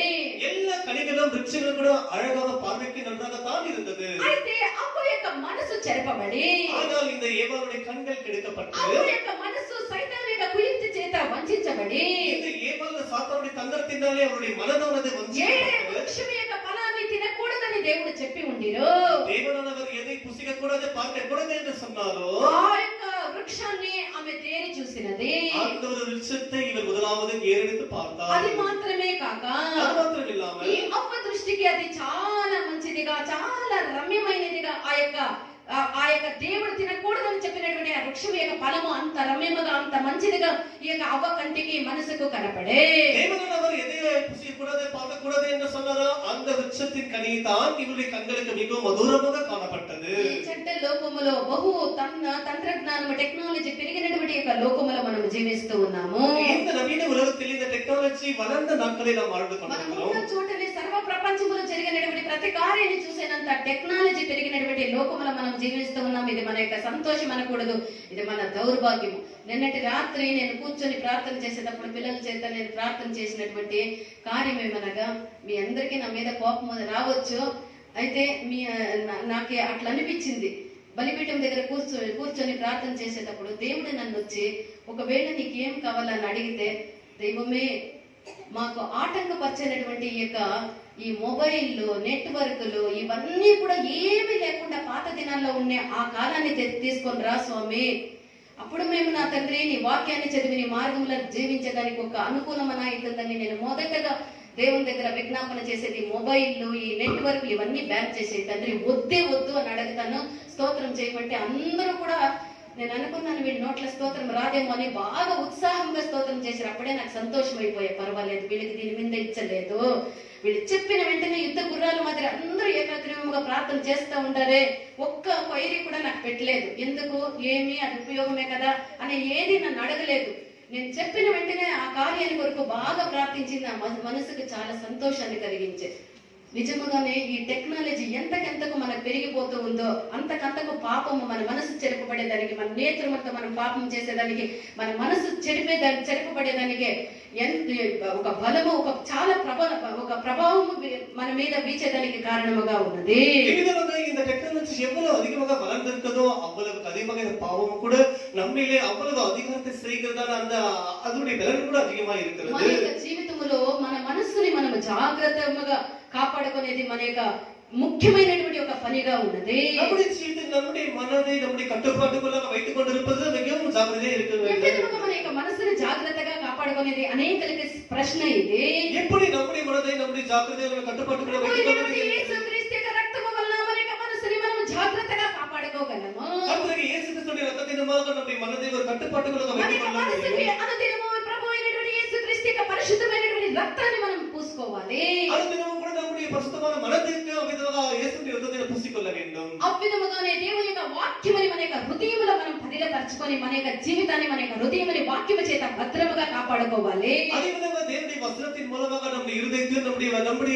எல்லா కనిகளும் వృక్షங்களும் కూడా అழகாக பார்வைக்கு நன்றாக தான் இருந்தது. అయితే అవ్వ యొక్క మనసు చెరపబడి, ஆனால் இந்த ஏவாளுடைய கண்கள் கெடுக்கப்பட்டு అవ్వ యొక్క మనసు సైతాను యొక్క కుయుక్తి చేత వంచించబడి, இந்த ஏவாள் சாத்தானுடைய தந்திரத்தினாலே அவருடைய மனதானது ఏ வஞ்சிக்கப்பட்டு వృక్షం యొక్క ఫలాన్ని తినకూడదని దేవుడు చెప్పి ఉండిరో தேவனானவர் எதை புசிக்க கூடாது பார்க்க கூடாது என்று சொன்னாரோ ఆ యొక్క వృక్షాన్ని ఆమె తేరి చూసినది. அந்த ஒரு விருட்சத்தை இவர் முதலாவது ஏறெடுத்து பார்த்தார். అది మాత్రమే కాక அது மாத்திரம் இல்லாமல் ఈ అవ్వ దృష్టికి అది చాలా మంచిదిగా, చాలా రమ్యమైనదిగా, ఆ యొక్క దేవుడు తినకూడదని చెప్పినటువంటి ఆ వృక్షం యొక్క ఫలము అంత రమ్యముగా, అంత మంచిదిగా ఈ యొక్క అవ్వ కంటికి మనసుకు కనపడే. தேவனானவர் எதை புசிக்க கூடாது பார்க்க கூடாது என்று சொன்னாரோ அந்த விருட்சத்தின் கனி தான் இவருடைய கண்களுக்கு மிகவும் மధుரமாக காணப்பட்டது. ఈ చెడ్డ లోకములో బహు తంత్రజ్ఞానము, టెక్నాలజీ పెరిగినటువంటి యొక్క లోకములో మనం జీవిస్తూ ఉన్నాము. இந்த நவீன உலகத்தில் இந்த டெக்னாலஜி வளர்ந்த நாட்களை நாம் வாழ்ந்து మనం கொண்டிருக்கிறோம். ఉన్న చోటనే సర్వ ప్రపంచంలో జరిగినటువంటి ప్రతి కార్యాన్ని చూసేనంత టెక్నాలజీ పెరిగినటువంటి లోకములో మనం జీవిస్తూ ఉన్నాం. ఇది మన యొక్క సంతోషం అనకూడదు, ఇది మన దౌర్భాగ్యము. నిన్నటి రాత్రి నేను కూర్చొని ప్రార్థన చేసేటప్పుడు పిల్లల చేత నేను ప్రార్థన చేసినటువంటి కార్యం ఏమనగా, మీ అందరికీ నా మీద కోపం రావచ్చు, అయితే నాకు అట్లా అనిపించింది. బలిపీఠం దగ్గర కూర్చొని ప్రార్థన చేసేటప్పుడు దేవుడు నన్ను వచ్చి, ఒకవేళ నీకేం కావాలని అడిగితే, దైవమే మాకు ఆటంకపరిచినటువంటి ఈ మొబైల్లు, నెట్వర్క్లు ఇవన్నీ కూడా ఏమీ లేకుండా పాత దినాల్లో ఉన్న ఆ కాలాన్ని తీసుకొని రా స్వామి, అప్పుడు మేము నా తండ్రి నీ వాక్యాన్ని చదివి నీ మార్గంలో జీవించడానికి ఒక అనుకూలమన అవుతుందని నేను మొదటగా దేవుని దగ్గర విజ్ఞాపన చేసేది. మొబైల్లు, ఈ నెట్వర్క్లు ఇవన్నీ బ్యాన్ చేసేది. తండ్రి వద్దు అని అడుగుతాను. స్తోత్రం చేయబట్టి అందరూ కూడా, నేను అనుకున్నాను వీడి నోట్ల స్తోత్రం రాదేమో అని బాగా ఉత్సాహంగా స్తోత్రం చేశారు. అప్పుడే నాకు సంతోషం అయిపోయా, పర్వాలేదు వీళ్ళకి దీని మీద ఇచ్చలేదు. వీళ్ళు చెప్పిన వెంటనే యుద్ధ గుర్రాల మాదిరి అందరూ ఏకాగ్రీవంగా ప్రార్థన చేస్తూ ఉంటారే, ఒక్క వైరి కూడా నాకు పెట్టలేదు. ఎందుకు, ఏమి, అది ఉపయోగమే కదా అని ఏది నన్ను అడగలేదు. నేను చెప్పిన వెంటనే ఆ కార్యాన్ని కొరకు బాగా ప్రార్థించింది. నా మనసుకు చాలా సంతోషాన్ని కలిగించే. నిజముగానే ఈ టెక్నాలజీ ఎంతకెంతకు మనకు పెరిగిపోతూ ఉందో అంతకంతకు పాపము, మన మనసు చెరపబడేదానికి, మన నేత్రములతో మనం పాపం చేసేదానికి, మన మనసు చెరపబడేదానికి ఒక బలము, చాలా ప్రభావం మన మీద వీచేదానికి కారణముగా ఉన్నది. இந்த டெக்னாலஜி எவ்வளவு அதிகமாக வளர்ந்திருக்கிறதோ அவ்வளவு அதிகமாக இந்த பாவமும் கூட நம்மிலே அவ்வளவு அதிகாரத்தை செய்கிறதான அந்த அதனுடைய பலன் கூட அதிகமா இருக்கிறது. మన యొక్క జీవితంలో మన మనస్సుని మనం జాగ్రత్తగా కాపాడుకునేది మన యొక్క ముఖ్యమైనటువంటి ఒక పనిగా ఉన్నది. நம்முடைய జీవితం, நம்முடைய మనதை நம்முடைய కట్టుబాటుకుల్లాగా வைத்துக் கொண்டிருப்பது மிகவும் ஜாக்கிரதையா இருக்கிறது. మన యొక్క మనసుని జాగ్రత్తగా కాపాడుకోవాలి కాపాడుకునేది అనేకులకి ప్రశ్న ఇది. எப்படி நம்முடைய மனதை நம்முடைய ஜாக்கிரதையான கட்டுப்பாட்டுக்குள்ள வைத்துக்கொள்வது? యేసుక్రీస్తు యొక్క రక్తము వలన మన యొక్క మనసుని మనం జాగ్రత్తగా కాపాడుకోగలము. கர்த்தராகிய இயேசு கிறிஸ்துவின் இரத்தத்தின் மூலமாக நம்முடைய மனதை ஒரு கட்டுப்பாட்டுக்குள்ள మన యొక్క வைத்துக்கொள்ள మనసుకి முடியும். అనుదినము ప్రభు అయినటువంటి యేసుక్రీస్తు యొక్క పరిశుద్ధమైనటువంటి రక్తాన్ని మనం పూసుకోవాలి. అనుదినము కూడా நம்முடைய பரிசுத்தமான மனதிற்கு அவ்விதமாக இயேசுவின் இரத்தத்தை பூசிக்கொள்ள வேண்டும். అవ్విధముగానే దేవుని యొక్క వాక్యముని మన యొక్క హృదయములో మనం పదిలపరచుకొని మన యొక్క జీవితాన్ని మన యొక్క హృదయముని వాక్యము చేత భద్రముగా కాపాడుకోవాలి. அதே விதமாக தேவனுடைய வசனத்தின் மூலமாக நம்முடைய இருதயத்தையும் நம்முடைய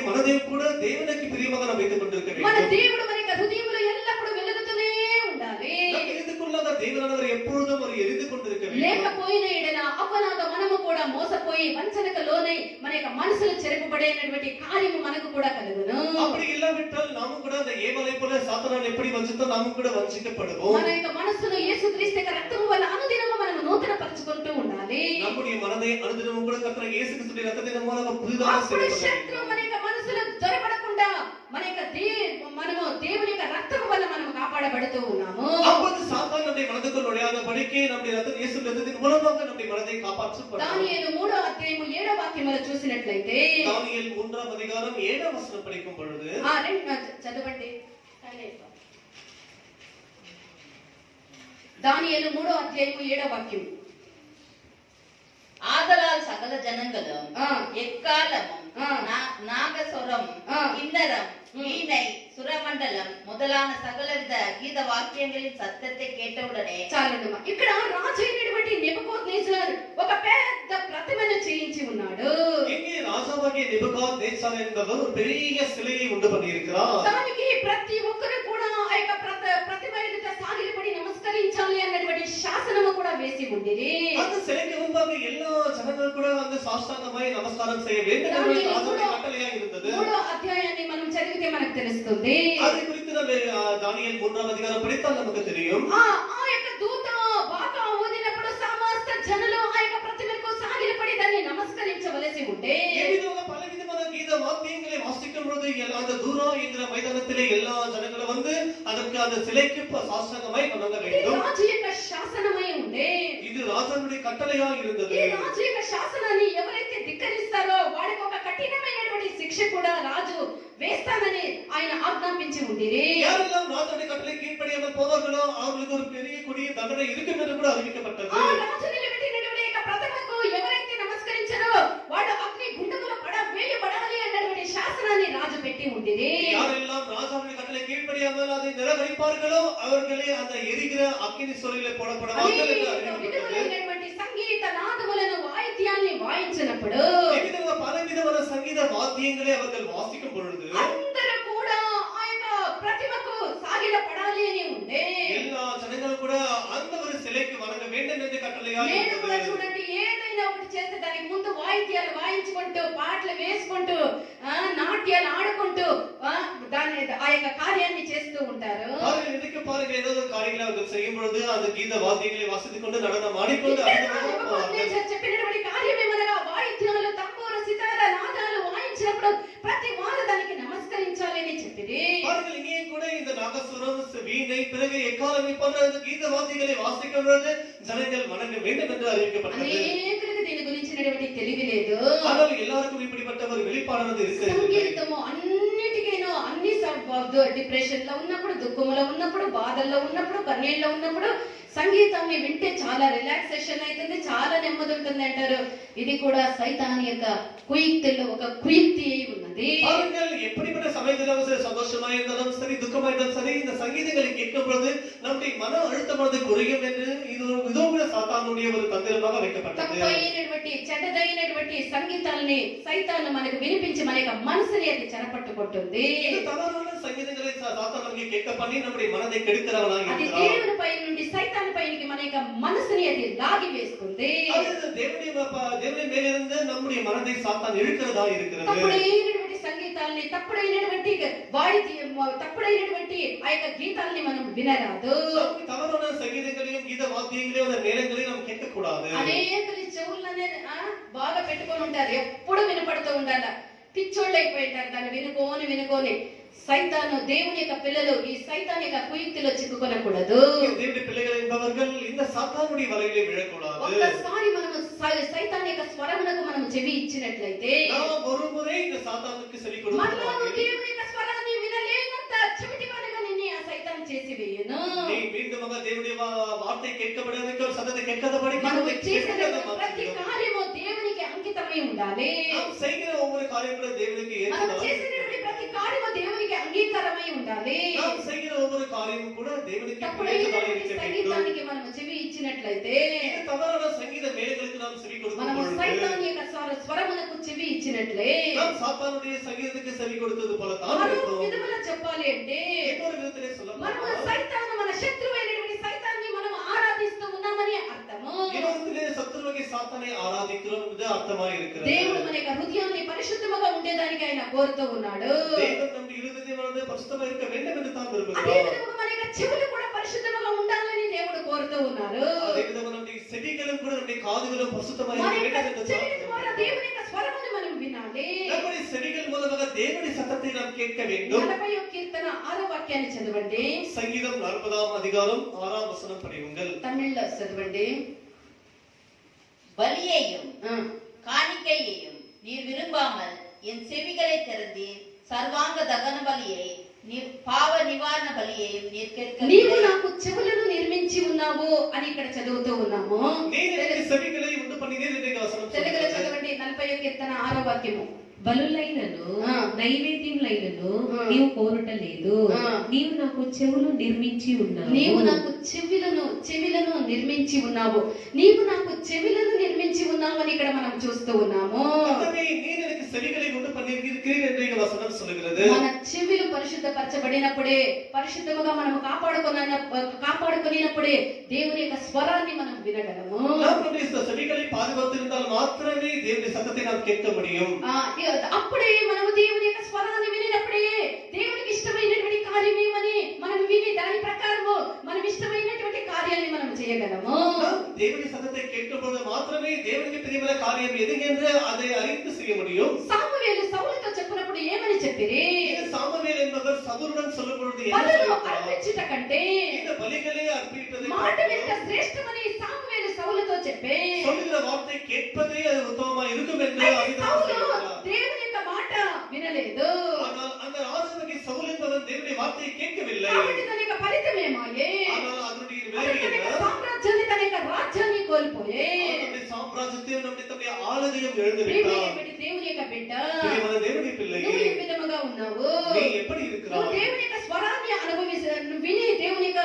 மனதையும் கூட தேவனுக்கு பிரியமாக நாம் வைத்துக் கொண்டிருக்க మన வேண்டும். దేవుడు మన యొక్క హృదయములో ఎల్లప్పుడూ వెలుగుతూనే ఉండాలి. நம் இதயத்துக்குள்ளாக தேவனானவர் எப்பொழுதும் அவர் எரிந்து கொண்டிருக்க வேண்டும். లేకపోయిన ఎడల అపనాగా మనము కూడా మోసపోయి వంచనకు లోనై మన యొక్క మనసులు చెరపబడేటువంటి కార్యము మనకు కూడా కలుగును. அப்படி இல்லாவிட்டால் நாமும் கூட அந்த ஏவாளை போல சாத்தானால் எப்படி வஞ்சித்தோ நாமும் கூட வஞ்சிக்கப்படுவோம். మన యొక్క మనసును యేసుక్రీస్తు యొక్క రక్తము వల్ల అనుదినము మనము నూతన పరచుకుంటూ ఉండాలి. நம்முடைய மனதை அனுதினமும் கூட கர்த்தராகிய இயேசு கிறிஸ்துவின் இரத்தத்தின் மூலமாக புதிதாக అప్పుడు செய்யப்பட శత్రువు வேண்டும். మన యొక్క మనసులో జొరబడకుండా మన యొక్క మనము దేవుని యొక్క రక్తము వల్ల మనము కాపాడబడుతూ ఉన్నాము. அப்போது சாத்தான் நம்முடைய மனதுக்குள் நுழையாதபடிக்கு நம்முடைய இரத்தம் இயேசுவின் இரத்தத்தின் மூலமாக நம்முடைய மனதை காப்பாற்றப்படும். దానియేలు 3వ అధ్యాయము 7వ వాక్యములో చూసినట్లయితే தானியேல் 3ஆம் அதிகாரம் 7ஆம் வசனம் படிக்கும் பொழுது చదవండి. దానియేలు 3వ అధ్యాయము 7వ వాక్యం. ஆதலால் சகல ஜனங்களும் எக்காலமும் நாகஸ்வரம், கின்னரம், வீணை, சுரமண்டலம் முதலான சகலவித கீத வாக்கியங்களின் சத்தத்தை கேட்டவுடனே చాలండమ్మా. ఇక్కడ రాజు అయినటువంటి నెబుకద్నెజర్ ఒక పెద్ద ప్రతిమను చేయించి ఉన్నాడు. இங்கே ராஜாவாகிய நேபுகாத்நேச்சார் என்பவர் ஒரு பெரிய சிலையை உண்டு பண்ணியிருக்கிறார். దానికి ప్రతి ఒక్కరు కూడా ఆ యొక్క ప్రతిమ ఎదుట సాగిలపడి నమస్కరించాలి అన్నటువంటి శాసనము కూడా వేసి ఉండేది. அந்த சிலைக்கு முன்பாக எல்லா ஜனங்களும் கூட வந்து சாஷ்டாங்கமாய் நமஸ்காரம் செய்ய வேண்டும் என்று ராஜாவுடைய கட்டளையாக இருந்தது. 3వ అధ్యాయాన్ని మనం చదివితే మనకు తెలుస్తుంది. அதை குறித்து நம்ம தானியேல் 3ஆம் அதிகாரம் படித்தால் நமக்கு தெரியும். ఆ యొక్క దూత బాగా ఊదినప్పుడు సమస్త జనులు ఆ యొక్క ప్రతిమకు సాగిలపడి దాన్ని నమస్కరించవలసి ఉండే. பலவிதமான கீத வாத்தியங்களை வாசிக்கும் பொழுது அந்த தூரா என்கிற மைதானத்திலே எல்லா ஜனங்களும் வந்து அதற்கு அந்த சிலைக்கு சாஷ்டாங்கமாய் வணங்க வேண்டும். రాజు యొక్క శాసనమై ఉండే. இது ராஜாவுடைய கட்டளையா இருந்தது. ఈ రాజు యొక్క శాసనాన్ని ఎవరైతే ధిక్కరిస్తారో వారికి ఒక కఠినమైనటువంటి శిక్ష కూడా రాజు వేస్తానని ఆయన ఆజ్ఞాపించి ఉండేది. யாரெல்லாம் ராஜாவுடைய கட்டளை கீழ்ப்படியாமல் போவார்களோ அவர்களுக்கு ஒரு பெரிய கொடிய தண்டனை இருக்கும் என்று கூட அறிவிக்கப்பட்டது. ఆ రాజు నిలబెట్టినటువంటి యొక్క ప్రతిమకు ఎవరైతే నమస్కరించారో వాడు అగ్ని గుండములో వేయబడాలి అన్నటువంటి శాసనాన్ని రాజు పెట్టి ఉండేది. யாரெல்லாம் ராஜாவுடைய கட்டளை கீழ்ப்படியாமல் அதை நிராகரிப்பார்களோ அவர்களே அந்த எரிகிற அக்கினி சூளையிலே போடப்படுவார்கள் என்று அறிவிக்கப்பட்டது. సంగీత నాదములను వాయిద్యాన్ని వాయించినప్పుడు பலவிதமான சங்கீத வாத்தியங்களை அவர்கள் வாசிக்கும் பொழுது అందరూ కూడా ఆ యొక్క ప్రతిమకు సాగిలపడాలి అని ఉండే. எல்லா జనங்களும் கூட அந்த ஒரு சிலைக்கு வணங்க வேண்டும் என்று கட்டளையாக నేను కూడా இருந்தது. చూడండి ఏదైనా ఒకటి చేస్తే దానికి ముందు వాయిద్యాలు వాయించుకుంటూ పాటలు వేసుకుంటూ నాట్యాలు ఆడుకుంటూ దాని ఆ యొక్క కార్యాన్ని చేస్తూ ఉంటారు. இதுக்கு பாருங்க ஏதோ ஒரு காரியங்களை அவர்கள் செய்யும் பொழுது அந்த கீத வாத்தியங்களை வாசித்துக் கொண்டு நடனம் ஆடிக்கொண்டு చెప్పినటువంటి కార్యం ఏమనగా వాయిద్యాలు తంబూర సితార నాదాలు వాయించినప్పుడు ప్రతి వారు దానికి నమస్కరించాలి అని చెప్పింది. பாருங்கள் இங்கே கூட இந்த நாகஸ்வரம், வீணை, பிறகு எக்காலம் போன்ற அந்த கீத வாத்தியங்களை வாசிக்கும் பொழுது ஜனங்கள் வணங்க வேண்டும் என்று அறிவிக்கப்பட்டது. అనేకులకు దీని గురించినటువంటి తెలివి లేదు. ஆனால் எல்லாருக்கும் இப்படிப்பட்ட ஒரு வெளிப்பாடானது இருக்கிறது. సంగీతము అన్నిటికైనా అన్ని డిప్రెషన్ లో ఉన్నప్పుడు, దుఃఖంలో ఉన్నప్పుడు, బాధల్లో ఉన్నప్పుడు, కన్నీళ్ళలో ఉన్నప్పుడు సంగీతాన్ని వింటే చాలా రిలాక్సేషన్ అవుతుంది, చాలా నెమ్మది ఉంటుంది అంటారు. ఇది కూడా సైతాన్ యొక్క కుయుక్తిలో ఒక కుయుక్తి అయి ఉన్నది. பாருங்கள் எப்படிப்பட்ட சமயத்திலும் சந்தோஷமா இருந்தாலும் சரி, துக்கமா இருந்தாலும் சரி, இந்த சங்கீதங்களை கேட்கும் பொழுது நம்முடைய மன அழுத்தமானது குறையும் என்று இதுவும் கூட சாத்தானுடைய ஒரு தந்திரமாக வைக்கப்பட்டது. తప్పైనటువంటి చెడ్డదైనటువంటి సంగీతాన్ని సైతాను మనకు వినిపించి మన యొక్క మనసుని అది చెరపట్టుకుంటుంది. இது தவறான சங்கீதங்களை சாத்தான் நமக்கு கேட்க பண்ணி நம்முடைய மனதை கெடுக்கிறவனாக అది இருக்கிறான். దేవుని పై నుండి సైతాన్ పైకి మన యొక్క మనసుని అది లాగి వేస్తుంది. அது தேவனுடைய மேலிருந்து நம்முடைய மனதை சாத்தான் இழுக்கிறதா இருக்கிறது. తప్పుడైనటువంటి సంగీతాల్ని, తప్పుడైనటువంటి తప్పుడైనటువంటి ఆ యొక్క గీతాల్ని మనం వినరాదు. தவறான சங்கீதங்களையும் கீத வாத்தியங்களையும் அந்த மேளங்களையும் நாம் கேட்க கூடாது. అనేకలు చెవులనే బాగా పెట్టుకొని ఉంటారు, ఎప్పుడు వినపడుతూ ఉండాలి. పిచ్చోళ్ళు అయిపోయింటారు దాన్ని వినుకోని. సైతాను దేవుని యొక్క పిల్లలు ఈ సైతాన్ యొక్క కుయుక్తిలో చిక్కుకొనకూడదు. దేవుని పిల్లలు என்பவர்கள் இந்த சாத்தானுடைய வலையிலே விழக்கூடாது. ఒక్కసారి మనము సైతాన్ యొక్క స్వరం చెవి ఇచ్చినట్లయితే நாம் ஒரு முறை இந்த சாத்தானுக்கு செவி మనలో கொடுக்கிறோம். దేవుని యొక్క స్వరాన్ని వినలేనంత చెవిటివాడిగా నిన్ను ఆ సైతాన్ చేసి వేయును. நீ மீண்டுமாக தேவனுடைய வார்த்தை கேட்கப்படாதற்கு ஒரு சத்தத்தை கேட்காதபடி మనం చేసిన ప్రతి కార్యము దేవునికి అంకితమై ఉండాలి. நாம் செய்கிற ஒவ்வொரு காரியங்களும் தேவனுக்கு మనం ஏற்றதா చేసినటువంటి ప్రతి కార్యము దేవునికి అంగీకారమై ఉండాలి. நாம் செய்கிற ஒவ்வொரு காரியமும் கூட தேவனுக்கு తప్పుడైనటువంటి ஏற்றதாக இருக்க வேண்டும். సంగీతానికి మనం చెవి ఇచ్చినట్లయితే இந்த தவறான சங்கீத மேடைகளுக்கு நாம் செவி கொடுக்கும் మనం பொழுது సైతాన్ యొక్క స్వరమునకు చెవి ఇచ్చినట్లే நாம் சாத்தானுடைய சங்கீதத்துக்கு செவி கொடுத்தது போல தான் మరో இருக்கும். విధముగా చెప్పాలి అంటే இன்னொரு விதத்திலே சொல்ல మనము போனால் సైతాను మన శత్రువైనటువంటి సైతాన్ని మనం ఆరాధిస్తూ ఉన్నామని అర్థము. இன்னொருத்திலே சத்துருவகை சாத்தானை ஆராதிக்கிறோம் என்று அர்த்தமாய் இருக்கிறது. దేవుడు మన యొక్క హృదయాన్ని పరిశుద్ధముగా ఉండేదానికి ఆయన కోరుతూ ఉన్నాడు. தேவன் நம்முடைய இருதயமானது பரிசுத்தமாக இருக்க வேண்டும் என்று தான் అదే விரும்புகிறார். విధముగా మన యొక్క చెవులు కూడా పరిశుద్ధముగా ఉండాలని దేవుడు కోరుతూ ఉన్నారు. அதே விதமாக நம்முடைய செவிகளும் கூட நம்முடைய காதுகளும் பரிசுத்தமாக మన இருக்க యొక్క வேண்டும் என்று చెవుల தான் ద్వారా దేవుని యొక్క స్వరమును మనం వినాలి. நம்முடைய செவிகள் மூலமாக தேவனுடைய சத்தத்தை நாம் கேட்க வேண்டும். 40వ కీర్తన 6వ వాక్యాన్ని చదవండి. சங்கீதம் 40ஆம் அதிகாரம் 6ஆம் வசனம் படியுங்கள். తమిళ్లో చదవండి. பலியையும் ఆ, காணிக்கையையும் நீர் விரும்பாமல் என் செவிகளை திறந்தீர். சர்வாங்க தகன பலியை நீர் பாவ நிவாரண பலியையும் நீர் నీవు கேட்கவில்லை. నాకు చెవులను నిర్మించి ఉన్నావు అని ఇక్కడ చదువుతూ ఉన్నాము. நீர் எனக்கு செவிகளை உண்டு பண்ணினீர் என்று வசனம் తెలుగులో சொல்கிறது. చదవండి 40వ కీర్తన 6వ వాక్యము. బలులైనను నైవేద్యములైనను ఆ. నీవు కోరుట లేదు. ఆ. నీవు నాకు చెవులు నిర్మించి ఉన్నావు. నీవు నాకు చెవిలను నిర్మించి ఉన్నావు. నీవు నాకు చెవిలను నిర్మించి ఉన్నావు అని ఇక్కడ మనం చూస్తూ ఉన్నాము. கர்த்தாவே, நீர் எனக்கு செவிகளை உண்டு பண்ணியிருக்கிறீர் என்று இங்க வசனம் சொல்கிறது. మన చెవులు పరిశుద్ధపరచబడినప్పుడే, పరిశుద్ధముగా మనం కాపాడుకునేటప్పుడే దేవుని యొక్క స్వరాన్ని మనం వినగలము. நாம் நம்முடைய செவிகளை பாதுகாத்திருந்தால் மாத்திரமே தேவனுடைய சத்தத்தை நாம் கேட்க முடியும். అప్పుడే మనము దేవుని యొక్క స్వరాన్ని వినినప్పుడే దేవునికి ఇష్టమైనటువంటి కార్యమేమని మనం విని దాని ప్రకారము మనం ఇష్టమైనటువంటి కార్యాన్ని మనం చేయగలము. நாம் தேவனுடைய சத்தத்தை கேட்கும் பொழுது மாத்திரமே தேவனுக்கு பிரியமான காரியம் எது என்று அதை அறிந்து செய்ய முடியும். సామువేలు సౌలుతో చెప్పినప్పుడు ఏమని చెప్పిరి? சாமுவேல் என்பவர் சவுலுடன் சொல்லும் பொழுது என்ன బలులు சொல்கிறார்? అర్పించుట కంటే இந்த பலிகளை அர்ப்பணிப்பதை మాట వినుట பார்க்கிறோம். శ్రేష్టమని సామువేలు సౌలుతో చెప్పే. சொல்லுகிற வார்த்தை கேட்பதே அது உத்தமமாக இருக்கும் என்று అయితే அறிந்து సౌలు சொல்கிறார். దేవుని యొక్క మాట వినలేదు. ஆனால் அந்த ராஜாவுக்கு சவுல் என்பவர் தேவனுடைய வார்த்தையை கேட்கவில்லை. కాబట్టి తన యొక్క ఫలితమేమాయే? ஆனால் அதனுடைய అతను తన விளைவு యొక్క என்ன? సామ్రాజ్యాన్ని, తన యొక్క రాజ్యాన్ని కోల్పోయే. நம்முடைய சாம்ராஜ்யத்தையும் நம்முடைய ஆளுகையும் இழந்து నీవు விட்டார். ఏమిటి దేవుని యొక్క బిడ్డ? பிரியமான தேவனுடைய பிள்ளையே, నువ్వు ఏ విధముగా ఉన్నావు? நீ எப்படி నువ్వు இருக்கிறாய்? దేవుని యొక్క స్వరాన్ని విని దేవుని యొక్క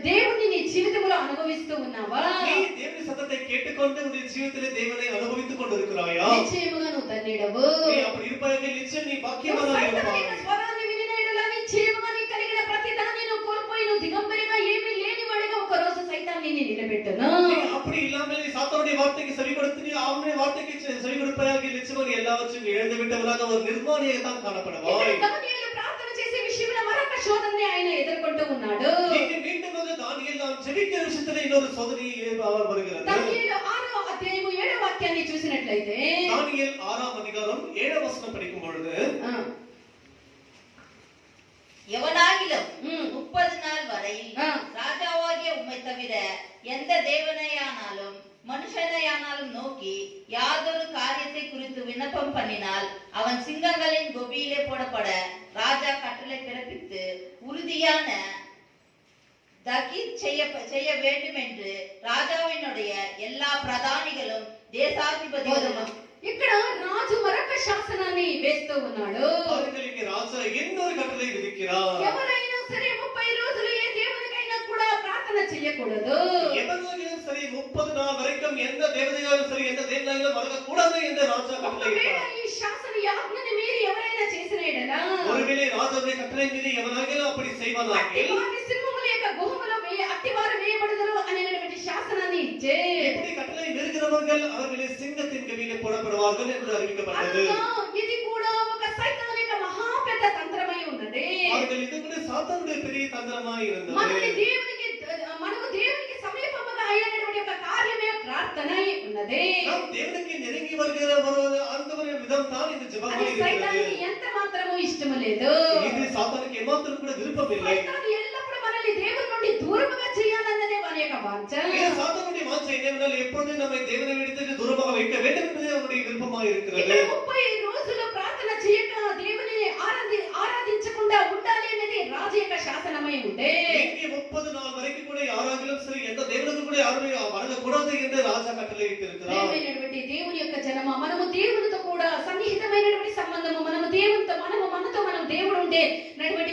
దేవుని నీ జీవితంలో అనుభవిస్తూ ఉన్నావా? நீ தேவனுடைய சத்தத்தை கேட்டுக்கொண்டு உன்னுடைய ஜீவிதத்திலே தேவனை அனுபவித்துக் கொண்டிருக்கிறாயா? నిశ్చయముగా నువ్వు ధన్యుడవు. நீ அப்படி இருப்பாயாக நிச்சயம் நீ నువ్వు பாக்கியவானாக సైతాను இருப்பாய். యొక్క స్వరాన్ని వినిన ఎడల నిశ్చయముగా నీకు కలిగిన ప్రతి దాన్ని నువ్వు కోల్పోయి నువ్వు దిగంబరిగా ఏమీ లేనివాడిగా ఒక రోజు సైతాన్ నిన్ను నిలబెట్టును. நீ அப்படி இல்லாமல் நீ சாத்தானுடைய வார்த்தைக்கு செவி கொடுத்து நீ அவனுடைய வார்த்தைக்கு செவி கொடுப்பாயாக நிச்சயமாக நீ எல்லாவற்றையும் இழந்து விட்டவனாக ஒரு நிர்மாணியாக தான் ఇక్కడ காணப்படுவாய். దానియేలు ప్రార్థన చేసే విషయంలో మరొక శోధనని ఆయన ఎదుర్కొంటూ ఉన్నాడు. நீங்க மீண்டும் தானியேல் நாம் ஜெபிக்கிற விஷயத்துல இன்னொரு சோதனை அவர் வருகிறது. దానియేలు 6వ అధ్యాయము 7వ వాక్యాన్ని చూసినట్లయితే தானியேல் 6ஆம் அதிகாரம் 7ஆம் வசனம் படிக்கும் பொழுது எவனாகிலும் ம். 30 நாள் வரையில் ஆ. ராஜாவாகிய உம்மை தவிர எந்த தேவனையானாலும் மனுஷனையானாலும் நோக்கி யாதொரு காரியத்தை குறித்து விண்ணப்பம் பண்ணினால் அவன் சிங்கங்களின் கொபியிலே போடப்பட ராஜா கட்டளை பிறப்பித்து உறுதியான தகீத் செய்ய வேண்டும் என்று ராஜாவினுடைய எல்லா பிரதானிகளும் தேசாதிபதிகளும் ఇక్కడ రాజు మరొక శాసనాన్ని వేస్తూ ఉన్నాడు. அவர்களுக்கு ராஜா இன்னொரு கட்டளை விதிக்கிறார். ఎవరైనా సరే 30 రోజులు ఏ దేవునికైనా కూడా ప్రార్థన చేయకూడదు. எவனாகிலும் சரி 30 நாள் வரைக்கும் எந்த தேவதையாலும் சரி எந்த தேவனாலும் வரக்கூடாது என்று ராஜா கட்டளை ఒకవేళ இட்டார். ఈ శాసన యాజ్ఞని మీరి ఎవరైనా చేసిన ఎడల ஒருவேளை ராஜாவுடைய கட்டளை மீறி எவனாகிலும் அப்படி செய்வானாகில் అట్టివారి సింహముల యొక్క గుహములో అట్టివారు వేయబడుదురు అనేటువంటి శాసనాన్ని ఇచ్చే. இப்படி கட்டளை மீறுகிறவர்கள் அவர்களே சிங்கத்தின் கவியிலே போடப்படுவார்கள் என்று அறிவிக்கப்பட்டது. అన్నా, ఇది కూడా ఒక సైతాన్ యొక్క మహా పెద్ద తంత్రమై ఉన్నది. அவர்கள் இது கூட சாத்தானுடைய பெரிய தந்திரமாய் இருந்தது. మనము దేవునికి సమీపముగా అయ్యేటువంటి ఒక కార్యమే ప్రార్థన ఉన్నది. நாம் தேவனுக்கு நெருங்கி வருகிற அந்த ஒரு விதம் தான் இந்த అది ஜெபமாய் இருக்கிறது. సైతానికి ఎంత మాత్రము ఇష్టము లేదు. இது சாத்தானுக்கு ஏமாத்திரம் கூட விருப்பம் இல்லை. సైతాను ఎల్లప్పుడూ మనల్ని దేవుని నుండి దూరముగా చేయాలన్నదే వారి యొక్క వాంఛ. சாத்தானுடைய வாஞ்சை என்னவென்றால் எப்பொழுதும் நம்மை தேவனை விட்டு தூரமாக வைக்க வேண்டும் என்பதே அவருடைய விருப்பமாக జనమా, మనము దేవునితో కూడా సన్నిహితమైనటువంటి సంబంధము, మనతో మనం దేవుడు ఉండే నటువంటి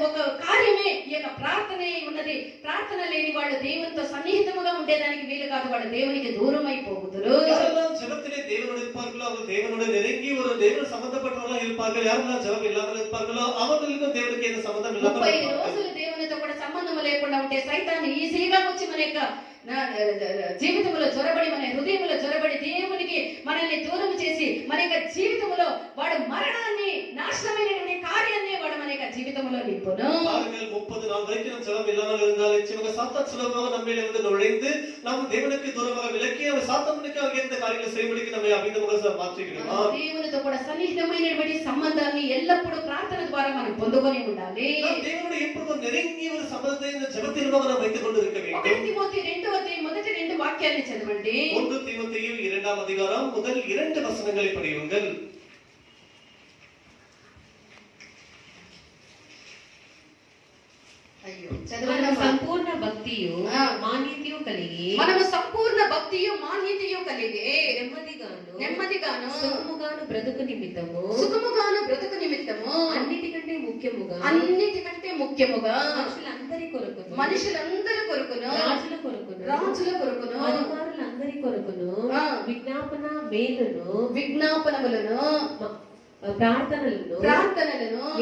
ఒక కార్యమే ఈ యొక్క ప్రార్థనే ఉన్నది. ప్రార్థన లేని వాళ్ళు దేవునితో సన్నిహితముగా ఉండేదానికి వీలు కాదు, వాళ్ళు దేవునికి దూరం అయిపోగుదురు. யாரெல்லாம் ஜெபத்திலே தேவனோடு இருப்பார்களோ அவர் தேவனோடு நெருங்கி ஒரு தேவன் சம்பந்தப்பட்டவர்களாக இருப்பார்கள். யாரெல்லாம் ஜெபம் இல்லாமல் இருப்பார்களோ அவர்களுக்கும் தேவனுக்கு எந்த சம்பந்தம் இல்லாமல் 30 இருப்பார்கள். రోజులు దేవునితో కూడా సంబంధం లేకుండా ఉంటే సైతాను ఈజీగా వచ్చి మన యొక్క జీవితంలో చొరబడి, మన హృదయంలో చొరబడి దేవునికి మనల్ని దూరం చేసి మన యొక్క జీవితంలో వాడు మరణాన్ని, నాశనమైనటువంటి కార్యాన్ని వాడు మన యొక్క జీవితంలో నింపును. பாருங்கள், 30 நாள் வரைக்கும் நாம் ஜெபம் இல்லாமல் இருந்தால் நிச்சயமாக சாத்தான் சுலபமாக நம்மிலே வந்து நுழைந்து நாம் தேவனுக்கு தூரமாக விலக்கி அவர் சாத்தானுக்கு எந்த காரியங்களை செய்யும்படிக்கு நம்மை அபிநவமாக மாற்றிவிடுவார். దేవునితో కూడా సన్నిహితమైనటువంటి సంబంధాన్ని ఎల్లప్పుడూ ప్రార్థన ద్వారా మనం పొందుకొని ఉండాలి. நாம் தேவனோடு எப்பொழுதும் நெருங்கிய ஒரு சம்பந்தத்தை இந்த ஜெபத்தின் மூலமாக நாம் வைத்துக் கொண்டு இருக்க வேண்டும். 1 తిమోతి 2వ అధ్యాయం మొదటి 2 వాక్యాలను చదవండి. 1 தீமோத்தேயு 2ஆம் அதிகாரம் முதல் 2 வசனங்களை படியுங்கள். అయ్యో మనము చదవండి. సంపూర్ణ భక్తియు ఆ. మాన్యతయు కలిగి మనము సంపూర్ణ భక్తియు మాన్యతయు కలిగి నెమ్మదిగాను సుఖముగాను బ్రతుకు నిమిత్తము సుఖముగాను బ్రతుకు నిమిత్తము అన్నిటికంటే ముఖ్యముగా మనుషులందరి కొరకును రాజుల కొరకును అధికారులందరి కొరకును ఆ. విజ్ఞాపన మేలును విజ్ఞాపనములను ప్రార్థనలను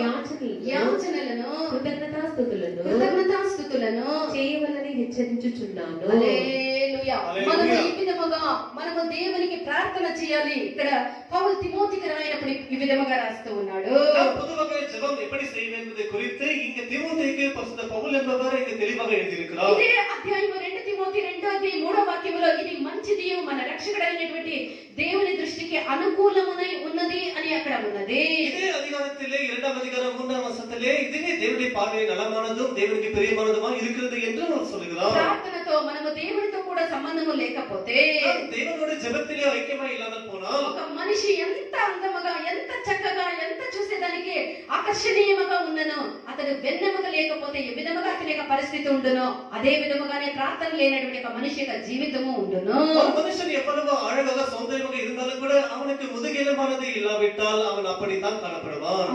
యాచనలను కృతజ్ఞతాస్తుతులను చేయవలని హెచ్చరించుచున్నాను. హల్లెలూయా. హల్లెలూయా. మనము ఈ విధముగా మనము దేవునికి ప్రార్థన చేయాలి. ఇక్కడ పౌలు తిమోతికి రాయనప్పుడు ఈ విధముగా రాస్తూ ఉన్నాడు. நாம் பொதுவாக ஜெபம் எப்படி செய்வது என்பதை குறித்து இங்க தீமோத்தேயுக்கு பரிசுத்த பவுல் என்பவர் இங்க தெளிவாக எழுதியிருக்கிறார். ఇదే అధ్యాయము 2 తిమోతి 2వ అధ్యాయం 3వ వాక్యములో ఇది మంచిది, మన రక్షకుడైనటువంటి దేవుని దృష్టికి అనుకూలమునై ఉన్నది అని అక్కడ ఉన్నది. இதே அதிகாரத்திலே 2ஆம் அதிகாரம் 3ஆம் வசனத்திலே இதுவே தேவனுடைய பார்வையில் நலமானதும் தேவனுக்கு பிரியமானதுமா இருக்கிறது என்று அவர் சொல்கிறார். ప్రార్థనతో మనము దేవునితో కూడా సంబంధము లేకపోతే, நாம் தேவனோடு ஜெபத்திலே ஐக்கியமா இல்லாமல் போனால் ఒక మనిషి ఎంత అందముగా, ఎంత చక్కగా, ఎంత చూసేదానికి ఆకర్షణీయముగా ఉన్ననో అతడు వెన్నెముక లేకపోతే ఏ విధముగా అతని యొక్క పరిస్థితి ఉండునో అదే విధముగానే ప్రార్థన లేనటువంటి ఒక మనిషి యొక్క జీవితము ఉండును. ஒரு மனுஷன் எவ்வளவு அழகாக சௌந்தரியமாக இருந்தாலும் கூட அவனுக்கு முதுகெலும்பானது இல்லாவிட்டால் அவன் அப்படித்தான் காணப்படுவான்.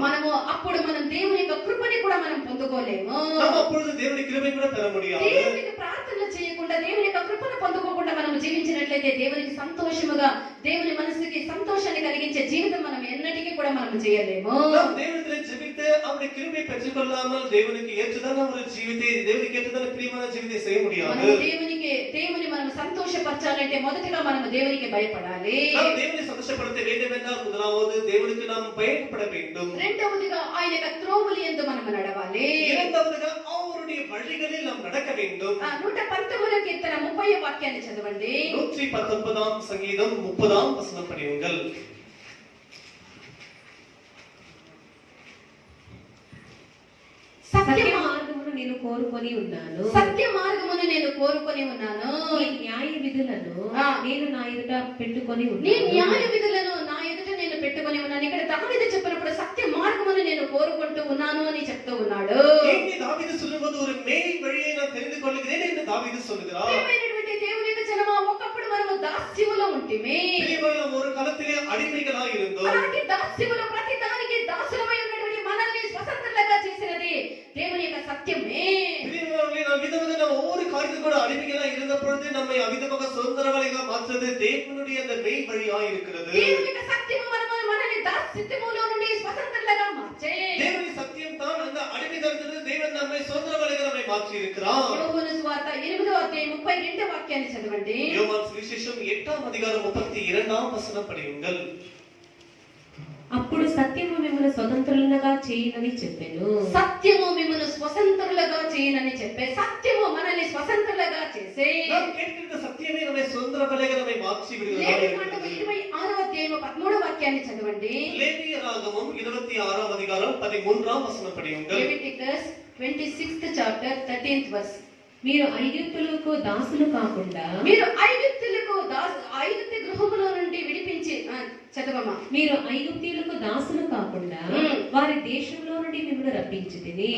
అప్పుడు మనం దేవుని యొక్క కృపని కూడా మనం పొందుకోలేము. நாம் அப்பொழுது தேவனுடைய கிருபை கூட பெற முடியாது. దేవునికి ప్రార్థన చేయకుండా, దేవుని యొక్క కృపను పొందుకోకుండా మనం జీవించినట్లయితే దేవునికి సంతోషముగా, దేవుని మనసుకి సంతోషాన్ని కలిగించే జీవితం మనం ఎన్నటికీ కూడా మనం చేయలేము. நாம் தேவனிடத்திலே ஜெபித்து அவருடைய கிருபை பெற்றுக்கொள்ளாமல் தேவனுக்கு ஏற்றதான ஒரு ஜீவித்தை, தேவனுக்கு ஏற்றதான பிரியமான ஜீவித்தை செய்ய முடியாது. దేవుని మనం సంతోషపరచాలంటే మొదటగా మనం దేవునికి భయపడాలి. நாம் தேவனை சந்தோஷப்படுத்த வேண்டும் என்றால் முதலாவது தேவனுக்கு நாம் பயப்பட வேண்டும். రెండవదిగా ఆయన యొక్క త్రోవలి యందు మనం నడవాలి. இரண்டாவதுగా அவருடைய வழிகளில் நாம் நடக்க வேண்டும். 119వ కీర్తన 30వ వాక్యాన్ని చదవండి. 119ஆம் சங்கீதம் 30ஆம் வசனம் படியுங்கள். సత్య మార్గమును నేను కోరుకొని ఉన్నాను. సత్య మార్గమును నేను కోరుకొని ఉన్నాను. నీ న్యాయ విధులను నేను నా ఎదుట పెట్టుకొని నీ ఉన్నాను. న్యాయ విధులను నా ఎదుట నేను పెట్టుకొని ఉన్నాను. ఇక్కడ దావీదు చెప్పినప్పుడు సత్య మార్గమును నేను కోరుకుంటూ ఉన్నాను అని చెప్తూ ఉన్నాడు. இங்கே தாவீது சொல்லும்போது ஒரு மேல் வழியை நான் தெரிந்து கொள்கிறேன் என்று தாவீது சொல்கிறார். ప్రియమైనటువంటి దేవుని యొక్క జనమా, ఒకప్పుడు మనము దాస్యములో ఉంటిమి. பிரியమైన ஒரு காலத்திலே அடிமைகளாய் இருந்தோம். అలాంటి దాస్యములో ప్రతి దానికి దాసులమై ఉన్నటువంటి మనల్ని స్వతంత్రులుగా చేసినది దేవుని యొక్క సత్యమే. பிரியமானவர்களே, நாம் விதவிதமான ஒவ்வொரு காரியத்துக்கும் கூட அடிமைகளாய் இருந்த பொழுது நம்மை அவிதமாக சுதந்திரவாளிகளாக மாற்றுவது தேவனுடைய அந்த மெய் வழியாய் இருக்கிறது. దేవుని యొక్క సత్యము మనల్ని దాస్యములో నుండి స్వతంత్రులుగా మార్చే. தேவனுடைய சத்தியம் தான் அந்த அடிமைத்தனத்திலிருந்து தேவன் நம்மை சுதந்திரவாளிகளாக நம்மை மாற்றி இருக்கிறார். యోహాను సువార్త 8వ అధ్యాయం 32వ వాక్యాన్ని చదవండి. யோவான் சுவிசேஷம் 8ஆம் அதிகாரம் 32ஆம் வசனம் படியுங்கள். అప్పుడు సత్యము మిమ్మల్ని స్వతంత్రులుగా చేయనని చెప్పెను. సత్యము మిమ్మల్ని స్వతంత్రులుగా చేయనని చెప్పే, సత్యము మనల్ని స్వతంత్రులుగా చేసే. நாம் கேட்கிற சத்தியமே நம்மை சுதந்திரவாளிகளாக நம்மை மாற்றி விடுகிறதா లేవియకాండము இருக்கிறது. 26వ అధ్యాయం 13వ వాక్యాన్ని చదవండి. லேவியராகமம் 26ஆம் அதிகாரம் 13ஆம் வசனம் படியுங்கள். Leviticus 26th chapter 13th verse. మీరు ఐగుప్తులకు దాసులు కాకుండా మీరు ఐగుప్తు గృహములో నుండి విడిపించి చదవమా. మీరు ఐగుప్తీయులకు దాసులు కాకుండా వారి దేశంలో నుండి మిమ్మల్ని రప్పించితిని.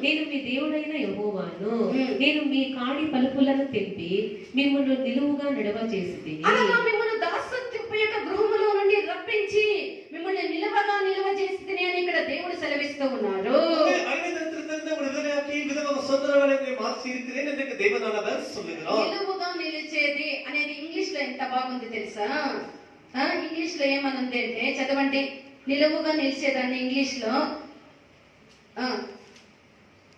నేను మీ దేవుడైన యెహోవాను. నేను మీ కాడి పలుపులను తెంపి మిమ్మల్ని నిలువుగా నడవ చేసితిని. అనగా మిమ్మల్ని దాసత్వం తెలుసా? ఇంగ్లీష్ లో ఏమనుంది అంటే, చదవండి, నిలువుగా నిలిచేదాన్ని ఇంగ్లీష్ లో.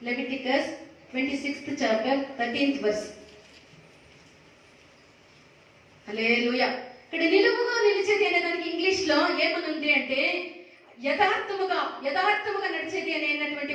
Leviticus 26th chapter 13th verse. హల్లెలూయా. ఇక్కడ నిలువుగా నిలిచేది అనే దానికి ఇంగ్లీష్ లో ఏమనుంది అంటే, యథార్థముగా నడిచేది అనేటువంటి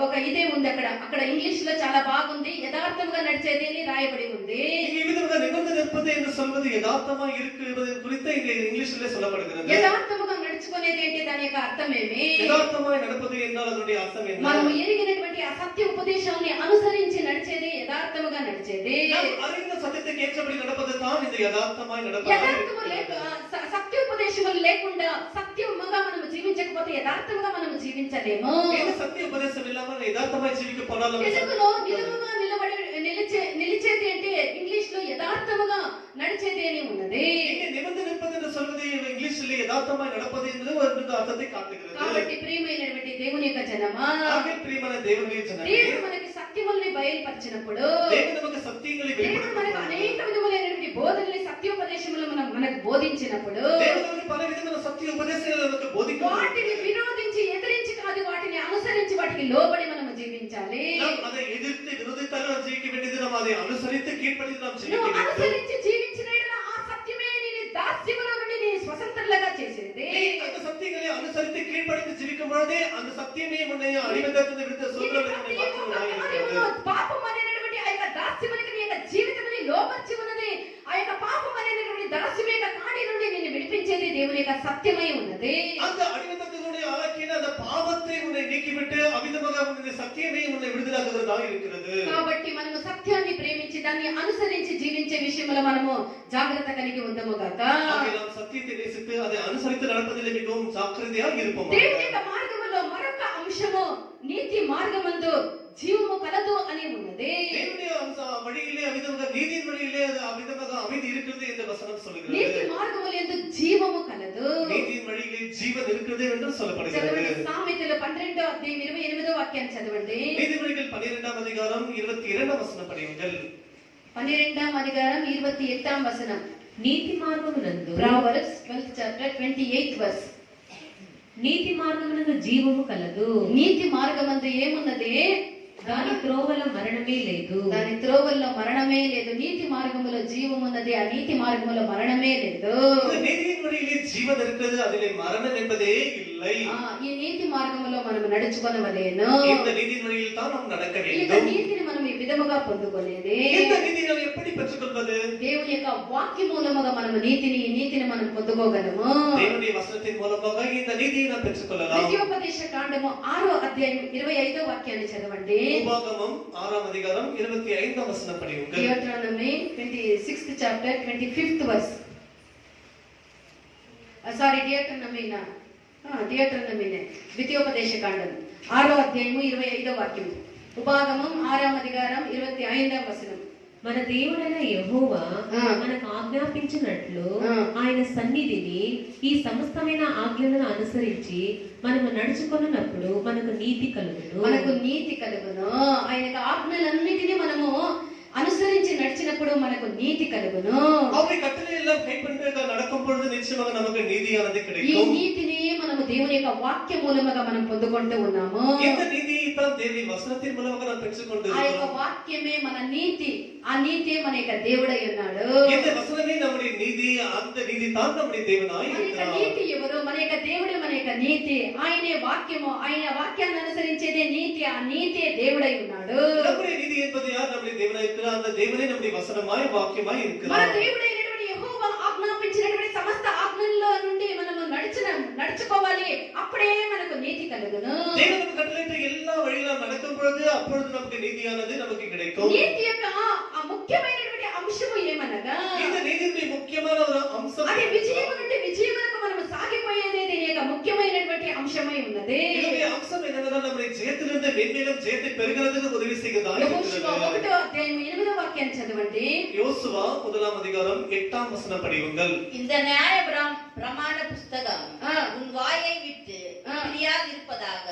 ఒక ఇదే ఉంది అక్కడ ఇంగ్లీష్ లో చాలా బాగుంది. యథార్థముగా నడిచేది అని రాయబడి ఉంది. இங்கே விதமாக நிமிர்ந்து நிற்பது என்று சொல்வது யதார்த்தமா இருக்கிறது குறித்து இங்கே இங்கிலீஷிலே சொல்லப்படுகிறது. యథార్థముగా నడుచుకునేది అంటే దాని యొక్క అర్థం ఏమి? యథార్థமாய் நடப்பது என்றால் அதனுடைய அர்த்தம் என்ன? మనం ఎరిగినటువంటి ఆ సత్య ఉపదేశాన్ని అనుసరించి నడిచేది యథార్థముగా నడిచేది. அறிந்த சத்தியத்துக்கு ஏற்றபடி நடப்பது தான் இந்த யதார்த்தமாய் நடப்பது. యథార్థము లేక సత్య ఉపదేశములు లేకుండా సత్యముగా మనం జీవించకపోతే యథార్థముగా మనం జీవించలేము. இந்த சத்திய உபதேசம் இல்லாமல் யதார்த்தமாய் ஜீவிக்க போனாலும் తెలుగులో నిలువుగా నిలిచేది అంటే ఇంగ్లీష్ లో యథార్థముగా నడిచేది అని ఉన్నది. இங்கே நிமிர்ந்து நிற்பது என்று சொல்வது இங்கிலீஷிலே யதார்த்தமாய் நடப்பது என்று ஒரு அர்த்தத்தை காட்டுகிறது. కాబట్టి ప్రియమైనటువంటి దేవుని యొక్క జనమా, ஆகிய பிரியமான தேவனுடைய ஜனமே, దేవుడు మనకి సత్యముల్ని బయలుపరిచినప్పుడు, தேவன் நமக்கு சத்தியங்களை దేవుడు మనకు అనేక విధములైనటువంటి బోధనల్ని సత్యోపదేశములు మనకు బోధించినప్పుడు, தேவன் நமக்கு பல விதமான சத்திய உபதேசங்களை நமக்கு போதிக்கிறார். వాటిని విరోధించి ఎదిరించి కాదు, వాటిని అనుసరించి వాటికి లోబడి మనం జీవించాలి. நாம் அதை எதிர்த்து விரோதித்தாலும் நாம் ஜீவிக்க வேண்டியது, நாம் அதை அனுசரித்து கீழ்ப்படிந்து நாம் నువ్వు ஜீவிக்க வேண்டும். అనుసరించి జీవించిన యెడల ఆ సత్యమే నీ దాస్యములో నుండి నీ స్వతంత్రులుగా చేసేది. அந்த சத்தியங்களை அனுசரித்து கீழ்ப்படிந்து ஜீவிக்கும் பொழுதே அந்த சத்தியமே உன்னை அடிமைத்தனத்திலிருந்து விடுத்த சுதந்திரத்தை மாற்றுவதாக இருக்கிறது. పాపం అనేటువంటి ఆ యొక్క దాస్యమునికి నీ యొక్క జీవితముని లోబర్చి ఉన్నది. ఆ యొక్క పాపం అనేటువంటి దాస్యం యొక్క కాడి నుండి నిన్ను విడిపించేది దేవుని యొక్క సత్యమై ఉన్నది. அந்த அடிமைத்தனத்தினுடைய ஆளாக்கின அந்த பாவத்தை உன்னை நீக்கிவிட்டு அமிதமாக உன்னுடைய சத்தியமே உன்னை விடுதலாக்குகிறதாக இருக்கிறது. కాబట్టి మనము సత్యాన్ని ప్రేమించి దాన్ని అనుసరించి జీవించే విషయంలో మనము జాగ్రత్త కలిగి ఉందము గాక. நாம் சத்தியத்தை நேசித்து அதை அனுசரித்து நடப்பதிலே மிகவும் ஜாக்கிரதையாக இருப்போம். దేవుని యొక్క మార్గములో మరొక అంశము నీతి మార్గమందు జీవము కలదు అని ఉన్నది. தேவனுடைய வழியிலே அமிதமாக நீதியின் வழியிலே அமிதமாக அமைதி இருக்கிறது என்று வசனம் சொல்கிறது. నీతి మార్గములందు జీవము కలదు. நீதியின் வழியிலே ஜீவன் இருக்கிறது என்று சொல்லப்படுகிறது. చదవండి సామెతలు 12వ అధ్యాయం 28వ వాక్యాన్ని చదవండి. நீதிமொழிகள் 12ஆம் அதிகாரம் 22ஆம் வசனம் படியுங்கள். 12వ అధికారం 28వ వచనం. నీతి మార్గమునందు Proverbs 12th chapter 28th verse. నీతి మార్గమునందు జీవము కలదు, నీతి మార్గమందు ఏమున్నది? దాని త్రోవల మరణమే లేదు. దాని త్రోవల్లో మరణమే లేదు. నీతి మార్గములో జీవమున్నది, ఆ నీతి మార్గములో మరణమే లేదు. இந்த நீதியின் வழியிலே ஜீவன் இருக்கிறது, அதிலே மரணம் என்பதே இல்லை. ఈ నీతి మార్గములో మనం నడుచుకొనవలేను. இந்த நீதியின் வழியில் தான் நாம் நடக்க ఈ வேண்டும். నీతిని మనం ఈ విధముగా పొందుకొనేది இந்த நீதியை நாம் எப்படி பெற்றுக்கொள்வது? దేవుని యొక్క వాక్య మూలముగా మనము ఈ నీతిని మనం పొందుకోగలము. தேவனுடைய வசனத்தின் மூலமாக இந்த நீதியை நாம் பெற்றுக்கொள்ளலாம். ద్వితీయోపదేశ కాండము 6వ అధ్యాయం 25వ వాక్యాన్ని చదవండి. உபாகமம் 6ஆம் அதிகாரம் 25ஆம் வசனம் படியுங்கள். Deuteronomy 26th chapter 25th verse. Deuteronomy ద్వితీయోపదేశ కాండం 6వ అధ్యాయము 25వ వాక్యం. ఉపాగమం 6వ అధికారం 25వ వచనం. మన దేవుడైన యెహోవా మనకు ఆజ్ఞాపించినట్లు ఆయన సన్నిధిని ఈ సమస్తమైన ఆజ్ఞలను అనుసరించి మనము నడుచుకొనున్నప్పుడు మనకు నీతి కలుగును. ఆయన ఆజ్ఞలన్నిటినీ మనము అనుసరించి నడిచినప్పుడు మనకు నీతి కలుగును. அவருடைய கட்டளை எல்லாம் கைப்பற்றி நடக்கும் பொழுது நிச்சயமாக நமக்கு நீதியானது ఈ கிடைக்கும். నీతిని మనము దేవుని యొక్క వాక్య మూలముగా మనం పొందుకుంటూ ఉన్నాము. இந்த நீதியை தான் தேவனுடைய வசனத்தின் மூலமாக நாம் ఆ యొక్క பெற்றுக்கொண்டிருக்கிறோம். వాక్యమే మన నీతి, ఆ నీతే మన యొక్క దేవుడై ఉన్నాడు. இந்த వசనమే நம்முடைய நீதி, அந்த நீதி தான் நம்முடைய தேவனாய் మన యొక్క இருக்கிறார். నీతి ఎవరు? మన యొక్క దేవుడే మన యొక్క నీతి. ఆయనే వాక్యము, ఆయన వాక్యాన్ని అనుసరించేదే నీతి, ఆ నీతే దేవుడై ఉన్నాడు. நம்முடைய நீதி என்பது யார்? நம்முடைய தேவனாய் இருக்கிறார். அந்த தேவனே நம்முடைய வசனமாய் வாக்கியமாய் మన இருக்கிறார். దేవుడైనటువంటి యెహోవా ఆజ్ఞాపించినటువంటి సమస్త ఆజ్ఞల్లో నుండి మనము నడుచుకోవాలి. అప్పుడే మనకు నీతి కలుగును. தேவன் நமக்கு கட்டளையிட்ட எல்லா வழியிலும் நடக்கும் பொழுது அப்பொழுது நமக்கு நீதியானது நமக்கு கிடைக்கும். నీతి యొక్క ఆ ముఖ్యమైనటువంటి అంశము ఏమనగా, இந்த நீதியுடைய முக்கியமான ஒரு அம்சம் అది విజయము నుండి విజయమునకు మనము సాగిపోయేదే దీని యొక్క ముఖ్యమైనటువంటి అంశమై ఉన్నది. இதனுடைய அம்சம் என்னவென்றால் நம்முடைய ஜெயத்திலிருந்து மென்மேலும் ஜெயத்தை பெறுகிறதுக்கு உதவி செய்கிறதா యెహోషువ இருக்கிறது. 1వ అధ్యాయం 8వ వాక్యాన్ని చదవండి. யோசுவா 1ஆம் அதிகாரம் 8ஆம் வசனம் படியுங்கள். இந்த நியாய பிரமாண புஸ்தகம் உன் வாயை விட்டு பிரியாதிருப்பதாக.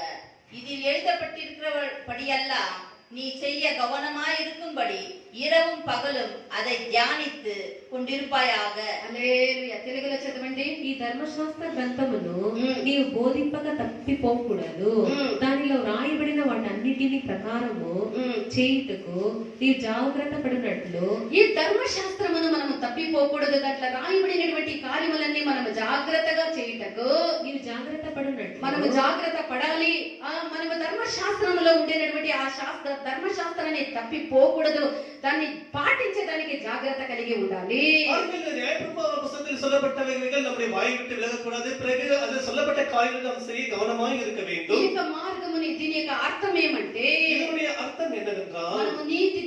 இதில் எழுதப்பட்டிருக்கிறபடியெல்லாம் நீ செய்ய கவனமாயிருக்கும்படி இரவும் பகலும் அதை தியானித்து கொண்டிருப்பாயாக. హల్లెలూయా. తెలుగులో చదవండి. ఈ ధర్మశాస్త్ర గ్రంథమును మ్మ్. నీవు బోధింపక తప్పిపోకూడదు. మ్మ్. దానిలో రాయబడిన వాటన్నిటిని ప్రకారము చేయుటకు నీవు జాగ్రత్త పడినట్లు ఈ ధర్మశాస్త్రమును మనము తప్పిపోకూడదు. దాంట్లో రాయబడినటువంటి కార్యములన్నీ మనము జాగ్రత్తగా చేయుటకు నీవు జాగ్రత్త పడినట్లు మనము జాగ్రత్త పడాలి. మనము ధర్మశాస్త్రములో ఉండేటటువంటి ఆ ధర్మశాస్త్రాన్ని తప్పిపోకూడదు. దాన్ని పాటించడానికి జాగ్రత్త కలిగి ఉండాలి. ஆண்கள் நியாயப்பிரமாண புத்தகத்தில் சொல்லப்பட்டவைகள் நம்முடைய வாயை விட்டு விலகக்கூடாது. பிறகு அதில் சொல்லப்பட்ட காரியங்கள் நாம் செய்ய கவனமாக இருக்க ఈ வேண்டும். యొక్క మార్గముని దీని యొక్క అర్థం ఏమంటే இதனுடைய அர்த்தம் என்னவென்றால் మనము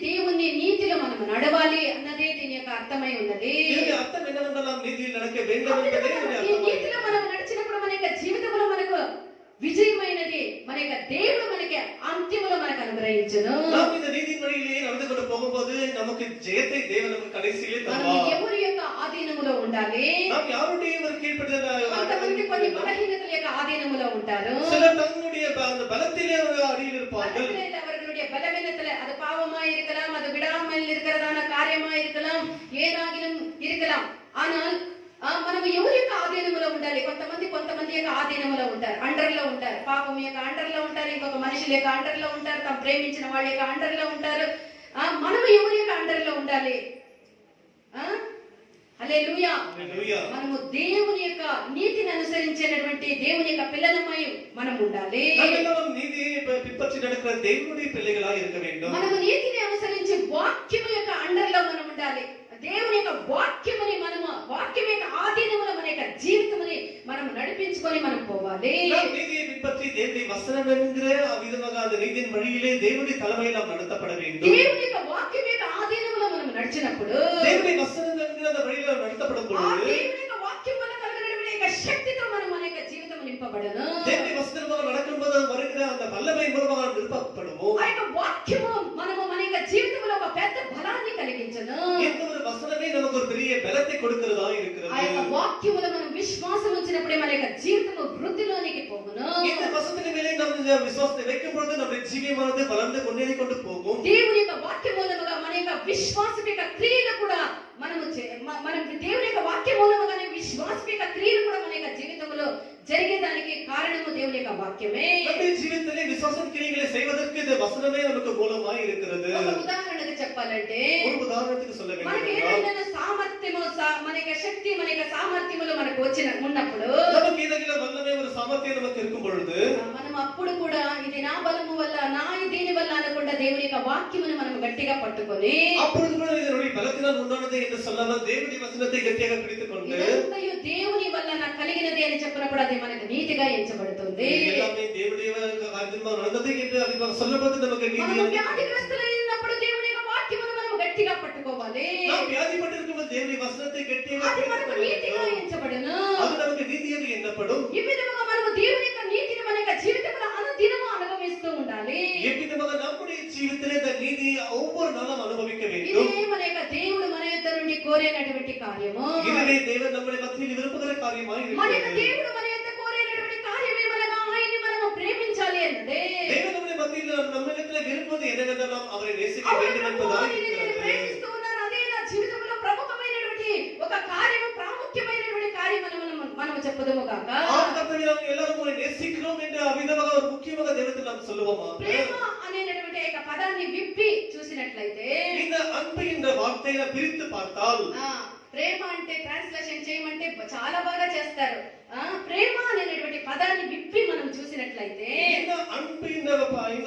దేవుని నీతిలో మనము నడవాలి అన్నదే దీని యొక్క అర్థమై ఉన్నది. இதனுடைய அர்த்தம் என்னவென்றால் நாம் நீதியில் நடக்க வேண்டும் என்பதே இதனுடைய ఈ அர்த்தம். నీతిలో మనం నడిచినప్పుడు మన యొక్క జీవితంలో మనకు విజయమైనది మన యొక్క దేవుడు మనకి అంత్యములో మనకు అనుగ్రహించును. நாம் இந்த நீதியின் வழியிலேயே நடந்து கொண்டு போகும்போது நமக்கு ஜெயத்தை தேவன் நமக்கு கடைசியிலே మనం தருவார். ఎవరి యొక్క ఆధీనములో ఉండాలి. நாம் யாருடைய ஒரு కొంతమంది కొన్ని கீழ்ப்படிதல் బలహీనతల యొక్క ఆధీనములో ఉంటారు. சிலர் தங்களுடைய அந்த பலத்திலே ஒரு அடியில் இருப்பார்கள். அவர்களுடைய பலவீனத்துல அது பாவமா இருக்கலாம், அது விடாமல் இருக்கிறதான காரியமா இருக்கலாம், ஏதாகிலும் இருக்கலாம். ஆனால் మనం ఎవరి యొక్క ఆధీనములో ఉండాలి. కొంతమంది యొక్క ఆధీనములో ఉంటారు, అండర్లో ఉంటారు. పాపం యొక్క అండర్లో ఉంటారు, ఇంకొక మనుషుల యొక్క అండర్లో ఉంటారు, తమ ప్రేమించిన వాళ్ళ యొక్క అండర్లో ఉంటారు. మనం ఎవరి యొక్క అండర్లో ఉండాలి? హల్లెలూయా. హల్లెలూయా. మనము దేవుని యొక్క నీతిని అనుసరించేటటువంటి దేవుని యొక్క పిల్లలమై మనం ఉండాలి. நாம் நீதியை பின்பற்றி நடக்கிற தேவனுடைய பிள்ளைகளாக இருக்க வேண்டும். మనము నీతిని అనుసరించి వాక్యము యొక్క అండర్లో మనం ఉండాలి. దేవుని యొక్క వాక్యముని మనము వాక్యం యొక్క ఆధీనములో మన యొక్క జీవితముని మనం నడిపించుకొని మనం పోవాలి. நாம் நீதியை பின்பற்றி தேவனுடைய வசனம் என்கிற விதமாக அந்த நீதியின் வழியிலே தேவனுடைய தலைமையில் நாம் நடத்தப்பட வேண்டும். దేవుని యొక్క వాక్యం యొక్క ఆధీనములో మనం నడిచినప్పుడు தேவனுடைய வசனம் என்கிற அந்த வழியில நாம் நடத்தப்படும் ఆ பொழுது దేవుని యొక్క వాక్యం వల్ల కలిగినటువంటి యొక్క శక్తితో మనం మన యొక్క జీవితం నింపబడను. தேவனுடைய வசனமாக நடக்கும்போது வருகிற அந்த வல்லமை மூலமாக நாம் நிரப்பப்படுவோம். ఆ యొక్క వాక్యము మనము మన యొక్క జీవితంలో ఒక పెద్ద బలాన్ని కలిగించను. இந்த ஒரு வசனமே நமக்கு ஒரு பெரிய பலத்தை கொடுக்கிறதா ఆ இருக்கிறது. యొక్క వాక్యములో మనం విశ్వాసం ఉంచినప్పుడే మన యొక్క జీవితము వృద్ధిలోనికి పోగును. இந்த வசனத்தின் மேலே நாம் விசுவாசத்தை வைக்கும் பொழுது நம்முடைய ஜீவியமானது வளர்ந்து கொண்டே கொண்டு போகும். దేవుని యొక్క వాక్య మూలముగా మన యొక్క విశ్వాసం యొక్క క్రియలు కూడా మనం దేవుని యొక్క వాక్య మూలముగానే విశ్వాసం యొక్క క్రియలు కూడా మన యొక్క జీవితంలో జరిగేదానికి కారణము దేవుని యొక్క వాక్యమే. நம்முடைய ஜீவிதத்திலே விசுவாசம் கிரியைகளை செய்வதற்கு இந்த வசனமே நமக்கு மூலமாய் இருக்கிறது. ఒక ఉదాహరణకు చెప్పాలంటే ஒரு உதாரணத்துக்கு சொல்ல మనకి வேண்டும் என்றால், ఏదైనా సామర్థ్యము మన యొక్క శక్తి మన యొక్క సామర్థ్యములు మనకు ఉన్నప్పుడు நமக்கு ஏதேனும் வல்லமை ஒரு சாமர்த்தியம் நமக்கு இருக்கும் பொழுது మనం అప్పుడు కూడా ఇది నా బలము వల్ల దీని వల్ల అనకుండా దేవుని యొక్క వాక్యమును మనం గట్టిగా పట్టుకొని அப்பொழுது கூட இதனுடைய பலத்தினால் உண்டானது என்று சொல்லாமல் தேவனுடைய வசனத்தை கட்டியாக பிடித்துக் கொண்டு ఇదంతయు దేవుని వల్ల నాకు కలిగినది అని చెప్పినప్పుడు అది మనకు నీతిగా ఎంచబడుతుంది. எல்லாமே தேவனுடைய காரியமாக நடந்தது என்று அதிகமாக சொல்லும்போது நமக்கு நீதி. మనము వ్యాధిగ్రస్తులైనప్పుడు దేవుని యొక్క వాక్యమును మనం గట్టిగా పట్టుకోవాలి. நாம் வியாதிப்பட்டிருக்கும்போது தேவனுடைய வசனத்தை கட்டியாக అది பிடித்துக் మనకు నీతిగా கொள்ள வேண்டும். ఎంచబడును. அது நமக்கு நீதியாக எண்ணப்படும். ఈ విధముగా మనము దేవుని యొక్క నీతిని మన యొక్క జీవితంలో అనుదినము అనుభవిస్తూ ఉండాలి. எவ்விதமாக நம்முடைய ஜீவிதத்திலே இந்த நீதி ஒவ்வொரு நாளும் அனுபவிக்க வேண்டும். ఇదే మన యొక్క దేవుడు మన యొక్క నుండి కోరేనటువంటి కార్యము. இதுவே தேவன் நம்முடைய மத்தியில் விரும்புகிற காரியமாய் మన యొక్క இருக்கிறது. దేవుడు మన యొక్క కోరేనటువంటి కార్యం ఏమనగా ఆయన్ని మనము ప్రేమించాలి అన్నదే. தேவன் நம்முடைய மத்தியில் நம்மிடத்திலே விரும்புவது என்னவென்றால் நாம் அவரை நேசிக்க வேண்டும் అవును, என்பதாய் ఆయన్ని నేను இருக்கிறது. ప్రేమిస్తూ ఉన్నాను. అదే నా జీవితంలో ప్రముఖమైనటువంటి ఒక కార్యము, ప్రాముఖ్యమైనటువంటి కార్యం మనం చెప్పుదుము గాక. கர்த்தரை நாம் எல்லாரும் உங்களை நேசிக்கிறோம் என்று அவிதமாக ஒரு முக்கியமாக தேவத்தில் நாம் சொல்லுவோமா? ప్రేమ అనేటటువంటి యొక్క పదాన్ని విప్పి చూసినట్లయితే இந்த அன்பு என்ற வார்த்தையை பிரித்து பார்த்தால் ప్రేమ అంటే ట్రాన్స్లేషన్ చేయమంటే చాలా బాగా చేస్తారు. ప్రేమ అనేటటువంటి పదాన్ని విప్పి మనం చూసినట్లయితే இந்த அன்பு என்ற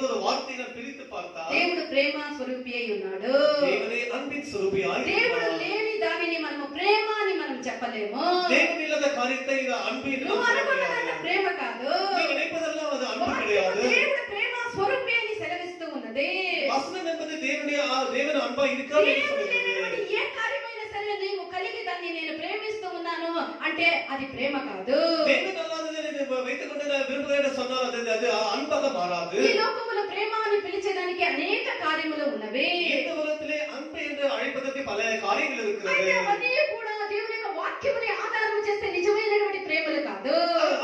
ஒரு வார்த்தையை பிரித்து பார்த்தால் దేవుడు ప్రేమ స్వరూపి అయి ఉన్నాడు. தேவனே அன்பின் சுரூபியாய் దేవుడు இருக்கிறார். లేని దానిని మనము ప్రేమ అని మనం చెప్పలేము. தேவன் இல்லாத காரியத்தை இது அன்பு என்று నువ్వు நாம் சொல்ல అనుకున్నదంటే முடியாது. ప్రేమ కాదు. நீ நினைப்பதெல்லாம் அது அன்பு వాక్యము கிடையாது. దేవుడు ప్రేమ స్వరూపి అని సెలవిస్తూ ఉన్నది. வசனம் என்பது தேவன் அன்பா இருக்கிறார் என்று దేవుడు சொல்கிறது. లేనివాడు ఏ కార్యమైనా సరే నీవు కలిగి దాన్ని నేను ప్రేమిస్తూ ఉన్నాను అంటే అది ప్రేమ కాదు. தேவன் அல்லாததை வைத்துக் கொண்டு நான் விரும்புகிறேன் என்று சொன்னால் அது அன்பாக மாறாது. ఈ లోకములో ప్రేమ అని పిలిచేదానికి అనేక కార్యములు ఉన్నవి. இந்த உலகத்திலே அன்பு என்று அழைப்பதற்கு பல காரியங்கள் இருக்கிறது. అయితే అవన్నీ కూడా దేవుని యొక్క వాక్యముని ఆధారం చేస్తే నిజమైనటువంటి ప్రేమలు కాదు.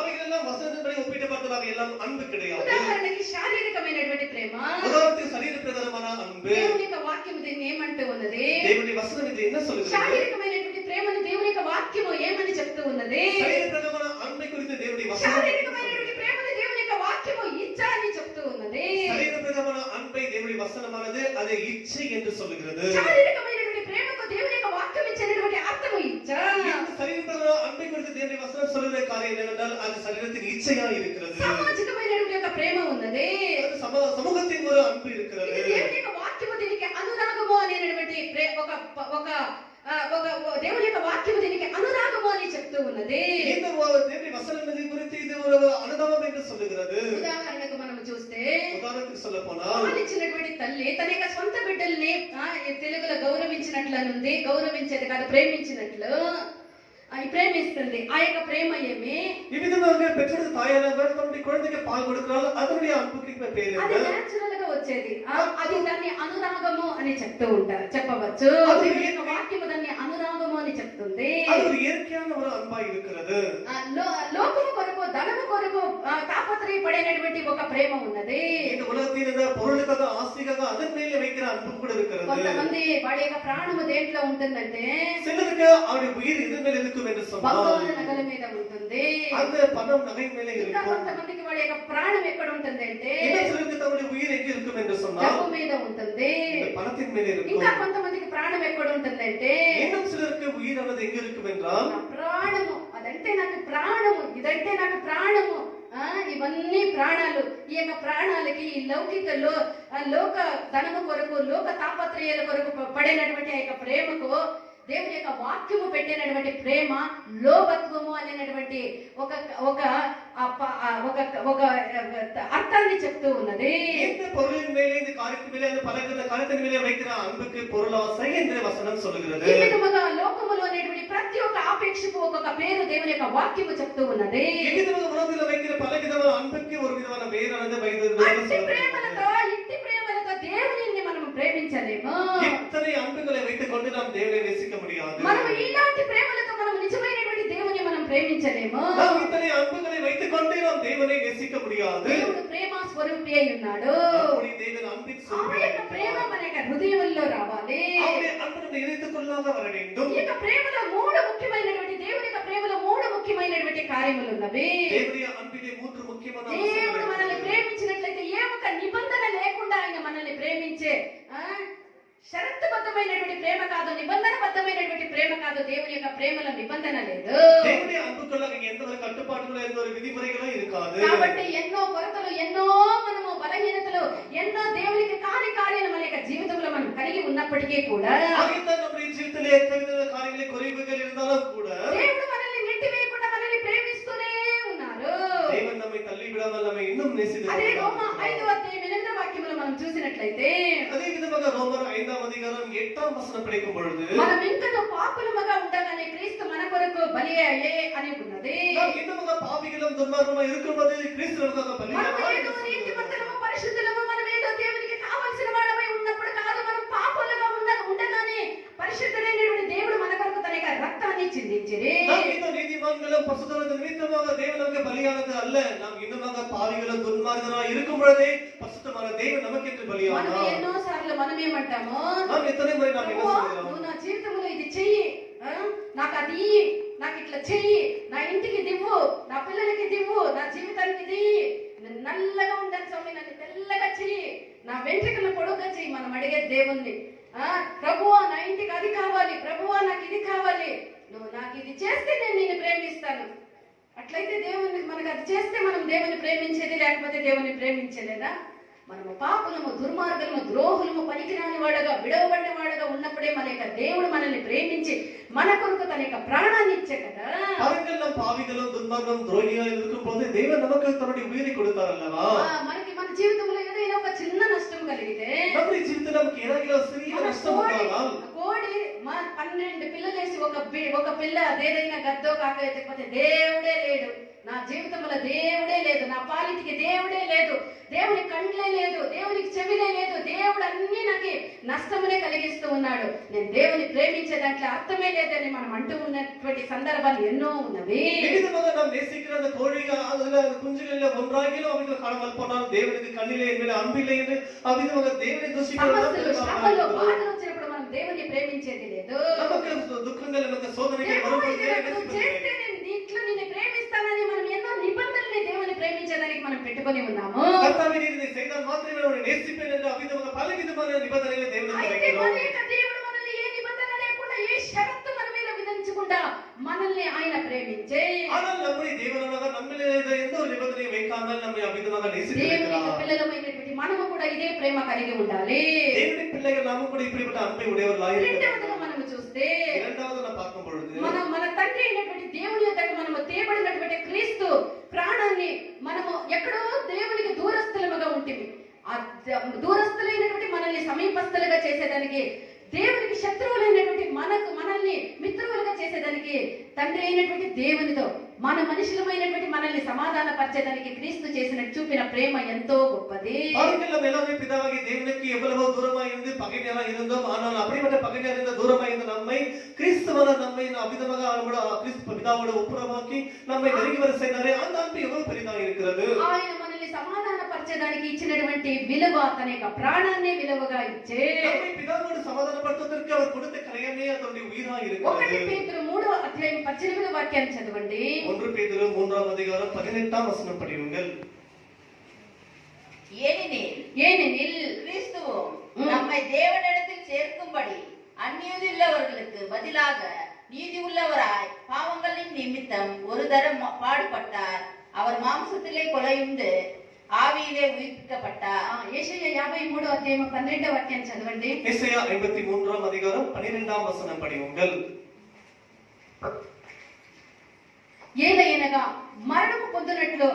அவைகளெல்லாம் வசனத்தின்படி ஒப்பிட்டு பார்த்ததாக எல்லாம் அன்பு கிடையாது. ఉదాహరణకి శారీరకమైనటువంటి ప్రేమ, உதாரணத்துக்கு சரீர பிரகாரமான அன்பு. దేవుని యొక్క వాక్యం దీన్ని ఏమంటూ ఉన్నది? தேவனுடைய வசனம் இது என்ன சொல்லுகிறது? శారీరకమైనటువంటి ప్రేమను దేవుని యొక్క వాక్యము ఏమని చెప్తూ ఉన్నది? சரீர பிரகாரமான அன்பை குறித்து தேவனுடைய வசனம் శారీరకమైనటువంటి ప్రేమను దేవుని యొక్క వాక్యము ఇచ్చ అని చెప్తూ ఉన్నది. சரீர பிரகாரமான அன்பை தேவனுடைய வசனமானது அதை இச்சை என்று சொல்லுகிறது. శారీరకమైనటువంటి ప్రేమకు దేవుని యొక్క వాక్యం ఇచ్చినటువంటి అర్థము ఇచ్చ. இந்த சரீர பிரகாரமான அன்பை குறித்து தேவனுடைய வசனம் சொல்லுகிற காரியம் என்னவென்றால் அது சரீரத்தின் இச்சையா இருக்கிறது. సామాజికమైనటువంటి ఒక ప్రేమ ఉన్నది. அது சமூகத்தின் ஒரு அன்பு இருக்கிறது. ఇది దేవుని యొక్క వాక్యము దీనికి అనురాగము అనేటువంటి ఒక దేవుని యొక్క వాక్యము దీనికి అనురాగము అని చెప్తూ ఉన్నది. இந்த தேவனுடைய வசனம் குறித்து இது ஒரு అనురాగం என்று சொல்லுகிறது. ఉదాహరణకు మనం చూస్తే, ఉదాహరణకు சொல்லపోனால் పాలిచ్చినటువంటి తల్లి తన యొక్క సొంత బిడ్డల్ని తెలుగులో గౌరవించినట్లనుంది, గౌరవించేది కాదు, ప్రేమించినట్లు ప్రేమిస్తుంది. ఆ యొక్క ప్రేమ ఏమి? ఈ విధంగా பெற்றெடுத்த தாயானவர் தன்னுடைய குழந்தைக்கு பால் கொடுக்கிறாள். அதனுடைய அன்புக்கு பேரு అది నేచురల్ గా వచ్చేది. అది దాన్ని అనురాగము అని చెప్తూ ఉంటారు, చెప్పవచ్చు. దేవుని యొక్క వాక్యము దాన్ని అనురాగము అని చెప్తుంది. அது ஒரு இயற்கையான ஒரு அன்பா இருக்கிறது. లోకము కొరకు, ధనము కొరకు తాపత్రయపడేటువంటి ఒక ప్రేమ ఉన్నది. இந்த உலகத்தின் இந்த பொருளுக்காக ஆசைக்காக அதன் மேலே வைக்கிற அன்பு கூட இருக்கிறது. కొంతమంది వాడి యొక్క ప్రాణము దేంట్లో ఉంటుందంటే சிலருக்கு அவருடைய உயிர் இது மேல இருக்கும் என்று சொன்னால் బంగారు నగల మీద ఉంటుంది. அந்த பணம் நகை மேலே ఇంకా இருக்கும். కొంతమందికి వాడి యొక్క ప్రాణం ఎక్కడ ఉంటుంది అంటే இன்னும் சிலருக்கு தன்னுடைய உயிர் எங்க இருக்கும் என்று சொன்னால் డబ్బు మీద ఉంటుంది. இந்த பணத்தின் மேலே இருக்கும். ఇంకా కొంతమందికి ప్రాణం ఎక్కడ ఉంటుందంటే இன்னும் சிலருக்கு உயிரானது எங்க இருக்கும் என்றால் నా ప్రాణము, అదంటే నాకు ప్రాణము, ఇదంటే నాకు ప్రాణము. ఇవన్నీ ప్రాణాలు. ఈ యొక్క ప్రాణాలకి ఈ లోక ధనము కొరకు, లోక తాపత్రయాల కొరకు పడినటువంటి ఆ యొక్క ప్రేమకు దేవుని యొక్క వాక్యము పెట్టినటువంటి ప్రేమ లోభత్వము అనేటువంటి ఒక ఒక ఒక అర్థాన్ని చెప్తూ ఉన్నది. இந்த பொருளின் மேலே இந்த காரியத்தின் மேலே அந்த பலகிற காரியத்தின் மேலே வைக்கிற அன்புக்கு பொருளாசை என்று வசனம் சொல்லுகிறது. ఈ విధముగా లోకములో అనేటువంటి ప్రతి ఒక్క ఆపేక్షకు ఒక్కొక్క పేరు దేవుని యొక్క వాక్యము చెప్తూ ఉన్నది. ఈ విధంగా ఉలగంలో வைக்கிற பலவிதமான அன்புக்கு ஒரு விதமான பேரானது అట్టి ప్రేమలతో, ఇట్టి ప్రేమలతో దేవునిని మనం ప్రేమించలేము. இத்தனை அன்புகளை வைத்துக் கொண்டு நாம் தேவனை நேசிக்க முடியாது. మనం ఇలాంటి ప్రేమలతో మనం నిజమైనటువంటి దేవుని మనం ప్రేమించలేము. நாம் இத்தனை அன்புகளை வைத்துக் கொண்டு நாம் தேவனை நேசிக்க முடியாது. దేవుడు ప్రేమ స్వరూపి అయి ఉన్నాడు. நம்முடைய தேவன் அன்பின் ఆ స్వరూపి. యొక్క ప్రేమ మన యొక్క హృదయంలో రావాలి. அவருடைய அன்பு நம்முடைய இதயத்துக்குள்ளாக வர வேண்டும். ఈ యొక్క ప్రేమలో మూడు ముఖ్యమైనటువంటి, దేవుని యొక్క ప్రేమలో మూడు ముఖ్యమైనటువంటి కార్యములు ఉన్నవి. தேவனுடைய அன்பிலே மூன்று முக்கியமான దేవుడు మనల్ని அம்சங்கள். ప్రేమించినట్లయితే ఏ ఒక్క నిబంధన లేకుండా ఆయన మనల్ని ప్రేమించే షరతుబద్ధమైనటువంటి ప్రేమ కాదు, నిబంధనబద్ధమైనటువంటి ప్రేమ కాదు. దేవుని యొక్క ప్రేమలో నిబంధన లేదు. தேவனுடைய அன்புக்குள்ளாக எந்த ஒரு கட்டுப்பாடுகளோ எந்த ஒரு விதிமுறைகளோ இருக்காது. కాబట్టి ఎన్నో కొరతలు, ఎన్నో మనము బలహీనతలు, ఎన్నో దేవునికి కాని కార్యాలు మన యొక్క జీవితంలో మనం కలిగి ఉన్నప్పటికీ కూడా ஆகையால் நம்முடைய ஜீவிதத்திலே எத்தனை காரியங்களை குறைவுகள் இருந்தாலும் கூட దేవుడు మనల్ని నెట్టివేయకుండా మనల్ని ప్రేమిస్తూనే ఉన్నారు. தேவன் நம்மை தள்ளி விடாமல் நம்மை இன்னும் நேசித்து అదే రోమా கொண்டிருக்கிறார். 5వ అధ్యాయం 8వ వాక్యములో మనం చూసినట్లయితే அதே விதமாக ரோமர் 5ஆம் அதிகாரம் 8ஆம் வசனம் படிக்கும் பொழுது మనం ఇంకనూ పాపులముగా ఉండగానే క్రీస్తు మన కొరకు బలి అయ్యే అని ఉన్నది. நாம் இன்னுமாக பாவிகளும் துன்மார்க்கமாக இருக்கும்போது கிறிஸ்து நமக்காக మనం பலியானார் ఏదో என்று சொல்லுகிறது. నీతిమంతులము, పరిశుద్ధులము, మనం ఏదో దేవునికి కావలసిన వాళ్ళమై ఉన్నప్పుడు కాదు, మనం పాపులుగా ఉండగానే పరిశుద్ధుడైనటువంటి దేవుడు మన కొరకు తన యొక్క రక్తాన్ని చిందించిరి. நாம் ஏதோ நீதிமான்களும் பரிசுத்தரும் நிமித்தமாக தேவன் நமக்கு பலியானது அல்ல. நாம் இன்னுமாக பாவிகளும் துன்மார்க்கராக இருக்கும் பொழுதே பரிசுத்தமான தேவன் நமக்கு என்று మనం பலியானார். ఎన్నో సార్లు మనం ఏమంటాము, நாம் எத்தனை முறை நாம் என்ன ప్రభువా, சொல்கிறோம்? నువ్వు నా జీవితంలో ఇది చెయ్యి, నాకు అది ఇయ్యి, నాకు ఇట్లా చెయ్యి, నా ఇంటికి దివ్వు, నా పిల్లలకి దివ్వు, నా జీవితానికి దియ్యి, నల్లగా ఉండాలి స్వామి, నన్ను తెల్లగా చెయ్యి, నా వెంట్రుకలు పొడుగ్గా చెయ్యి. మనం అడిగే దేవుణ్ణి, ప్రభువా నా ఇంటికి అది కావాలి, ప్రభువా నాకు ఇది కావాలి, నువ్వు నాకు ఇది చేస్తే నేను నిన్ను ప్రేమిస్తాను. అట్లయితే దేవుని మనకు అది చేస్తే మనం దేవుని ప్రేమించేది, లేకపోతే దేవుని ప్రేమించలేదా? మనము పాపులము, దుర్మార్గులము, ద్రోహులము, పనికిరాని వాడుగా, విడవబడిన వాడుగా ఉన్నప్పుడే మన యొక్క దేవుడు మనల్ని ప్రేమించి మన కొరకు తన యొక్క ప్రాణాన్ని ఇచ్చే కదా. பாருங்கள், நாம் பாவிகளும் துன்மார்க்கம் துரோகியாக இருக்கும்போது தேவன் நமக்கு தன்னுடைய உயிரை கொடுத்தார் அல்லவா? మనకి మన జీవితంలో ఏదైనా ఒక చిన్న నష్టం కలిగితే நம்முடைய ஜீவிதத்தில் நமக்கு ஏதாவது சிறிய మన நஷ்டம் உண்டானால் కోడి 12 పిల్లలేసి ఒక పిల్ల ఏదైనా గద్దో కాక ఎత్తకపోతే దేవుడే లేడు, నా జీవితంలో దేవుడే లేదు, నా పాలిటికి దేవుడే లేదు, దేవుని కండ్లే లేదు, దేవునికి చెవిలే లేదు, దేవుడు అన్ని నాకు నష్టమునే కలిగిస్తూ ఉన్నాడు, నేను దేవుని ప్రేమించే దాంట్లో అర్థమే లేదని మనం అంటూ ఉన్నటువంటి సందర్భాలు ఎన్నో ఉన్నవి. எவ்விதமாக நாம் நேசிக்கிற அந்த கோழிகள் அதுல அந்த குஞ்சுகளில் ஒன்றாகிலும் அவைகள் காணாமல் போனால் தேவனுக்கு கண்ணிலே என் மேல அன்பில்லை என்று அவ்விதமாக தேவனை సమస్యలు శ్రమలు தூஷிக்கிறோம். బాధలు వచ్చినప్పుడు మనం దేవుని ప్రేమించేది లేదు. நமக்கு துக்கங்கள் நமக்கு சோதனைகள் வரும்போது தேவனை నువ్వు நேசிப்பது చేస్తే నేను నీట్లో నిన్ను ప్రేమిస్తానని మనం ఎన్నో నిబంధనల్ని దేవుని ప్రేమించడానికి మనం పెట్టుకొని ఉన్నాము. கர்த்தாவே நீர் இதை செய்தால் மாத்திரமே நான் உன்னை நேசிப்பேன் என்று அவ்விதமாக பல விதமான நிபந்தனைகளை தேவனுக்கு అయితే வைக்கிறோம். అనేక దేవుడు మనల్ని ఏ నిబంధన లేకుండా ఏ షరతు మన మీద విధించకుండా మనల్ని ఆయన ప్రేమించే ஆனால் நம்முடைய தேவனானவர் நம்மிலே எந்த ஒரு நிபந்தனையை வைக்காமல் நம்மை அவ்விதமாக దేవుని நேசித்திருக்கிறார். పిల్లలమైనటువంటి మనము కూడా ఇదే ప్రేమ కలిగి ఉండాలి. தேவனுடைய பிள்ளைகள் நாமும் கூட இப்படிப்பட்ட அன்பை உடையவர்களாக இருக்கிறோம். రెండవదిగా మనము చూస్తే இரண்டாவது நாம் பார்க்கும் பொழுது మన తండ్రి అయినటువంటి దేవుని యొద్దకు మనము తేబడినటువంటి క్రీస్తు ప్రాణాన్ని మనము ఎక్కడో దేవునికి దూరస్థులముగా ఉంటుంది. ఆ దూరస్థులైనటువంటి మనల్ని సమీపస్థులుగా చేసేదానికి, దేవునికి శత్రువులైనటువంటి మనల్ని మిత్రువులుగా చేసేదానికి తండ్రి అయినటువంటి దేవునితో మన మనుషులమైనటువంటి మనల్ని సమాధాన పరిచేదానికి క్రీస్తు చేసిన చూపిన ప్రేమ ఎంతో గొప్పది. பாருங்கள், நம்ம எல்லாமே பிதாவாகிய தேவனுக்கு எவ்வளவோ தூரமாய் இருந்து பகைஞராக இருந்தோம். ஆனால் அப்படிப்பட்ட பகைஞர் இருந்த தூரமாய் இருந்த நம்மை கிறிஸ்துவன நம்மை அவ்விதமாக நம்முடைய கிறிஸ்து பிதாவோட ஒப்புரமாக்கி நம்மை நெருங்கி வர செய்தாரே, அந்த அன்பு எவ்வளவு பெரிதாக இருக்கிறது. ఆయన మనల్ని సమాధాన పరిచేదానికి ఇచ్చినటువంటి విలువ తన యొక్క ప్రాణాన్ని విలువగా ఇచ్చే நம்மை பிதாவோடு சமாதானப்படுத்துவதற்கு அவர் கொடுத்த கிரயமே அதனுடைய உயிராக இருக்கிறது. 1 పేతురు 3వ అధ్యాయం 18వ వాక్యాన్ని చదవండి. 1 பேதுரு 3ஆம் அதிகாரம் 18ஆம் வசனம் படியுங்கள். ஏனெனில் கிறிஸ்துவும் நம்மை தேவனிடத்தில் சேர்க்கும்படி அந்நியதியுள்ளவர்களுக்கு பதிலாக நீதி உள்ளவராய் பாவங்களின் நிமித்தம் ஒரு தரம் பாடுபட்டார். அவர் மாம்சத்திலே கொலையுண்டு ஆவியிலே உயிர்ப்பிக்கப்பட்டார். యేషయా 53వ అధ్యాయం 12వ వాక్యాన్ని చదవండి. ஏசாயா 53ஆம் அதிகாரம் 12ஆம் வசனம் படியுங்கள். ఏలయనగా మరణము పొందినట్లు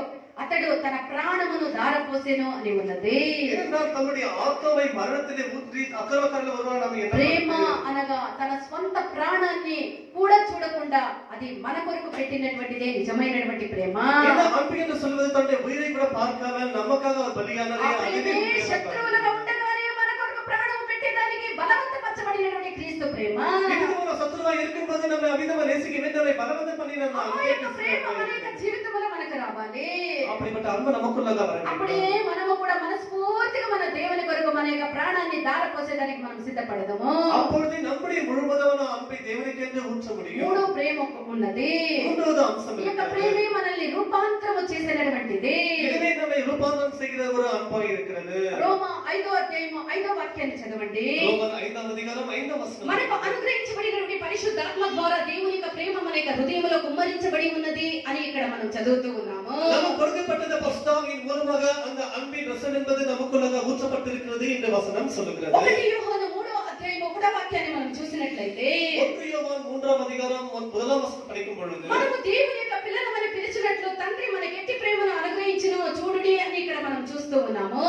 అతడు తన ప్రాణమును ధారపోసెను అని ఉన్నది. ஏனென்றால் தன்னுடைய ஆத்மாவை மரணத்திலே ஊற்றி அக்கிரமக்காரர்கள் வருவார் நாம் என்ன ప్రేమ అనగా తన స్వంత ప్రాణాన్ని కూడా చూడకుండా అది మన కొరకు పెట్టినటువంటిదే నిజమైనటువంటి ప్రేమ. ஏன்னா அன்பு என்று சொல்வது தன்னுடைய உயிரை கூட பார்க்காமல் நமக்காக அவர் பலியானதே அதுவே శత్రువులుగా ఉండగానే మన కొరకు ప్రాణం పెట్టేదానికి బలవంతపరచబడినటువంటి క్రీస్తు ప్రేమ. இதுவும் சத்துருவா இருக்கும்போது நம்ம அவிதமா நேசிக்க வேண்டியதை பலவந்தம் பண்ணி நம்ம ఆ యొక్క ప్రేమ మన యొక్క జీవితంలో మనకు రావాలి. அப்படிப்பட்ட அன்பு நமக்குள்ளதா வர అప్పుడే మనము కూడా మనస్ఫూర్తిగా మన దేవుని కొరకు మన యొక్క ప్రాణాన్ని ధారపోసేదానికి మనం సిద్ధపడదాము. அப்பொழுது நம்முடைய முழுவதான அன்பை தேவனுக்கு என்று ஊற்ற முடியும். మూడో ప్రేమ ఉన్నది. மூன்றாவது அம்சம் ఈ యొక్క ప్రేమే మనల్ని రూపాంతరము చేసేటటువంటిది. இதுவே நம்மை ரூபாந்தரம் செய்கிற ஒரு அன்பாக இருக்கிறது. రోమ 5వ అధ్యాయం 5వ వాక్యాన్ని చదవండి. ரோமர் 5ஆம் அதிகாரம் 5ஆம் வசனம். మనకు అనుగ్రహించబడినటువంటి పరిశుద్ధాత్మ ద్వారా దేవుని యొక్క ప్రేమ మన యొక్క హృదయంలో కుమ్మరించబడి ఉన్నది అని ఇక్కడ మనం చదువుతూ ఉన్నాము. நமக்கு கொடுக்கப்பட்ட பரிசுத்தாவியின் மூலமாக அந்த அன்பின் ரசம் என்பது நமக்குள்ளாக ஊற்றப்பட்டிருக்கிறது என்று வசனம் சொல்லுகிறது. 1 యోహాను 3వ అధ్యాయం 1వ వాక్యాన్ని మనం చూసినట్లయితే 1 யோவான் 3ஆம் அதிகாரம் 1ஆம் வசனம் படிக்கும் பொழுது మనము దేవుని యొక్క పిల్లలమని పిలిచినట్లు తండ్రి మనకి ఎట్టి ప్రేమను అనుగ్రహించును చూడుడి అని ఇక్కడ మనం చూస్తూ ఉన్నాము.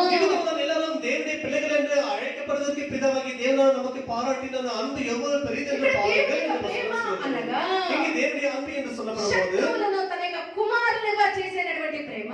நாம் எல்லாரும் தேவனுடைய பிள்ளைகள் என்று அழைக்கப்படுவதற்கு பிதாவாகிய தேவனார் நமக்கு பாராட்டின அந்த அன்பு எவ்வளவு பெரியது என்று பாருங்கள். இங்கே தேவனுடைய அன்பு என்று சொல்லப்படும்போது శత్రువులను తన యొక్క కుమారులుగా చేసేటటువంటి ప్రేమ.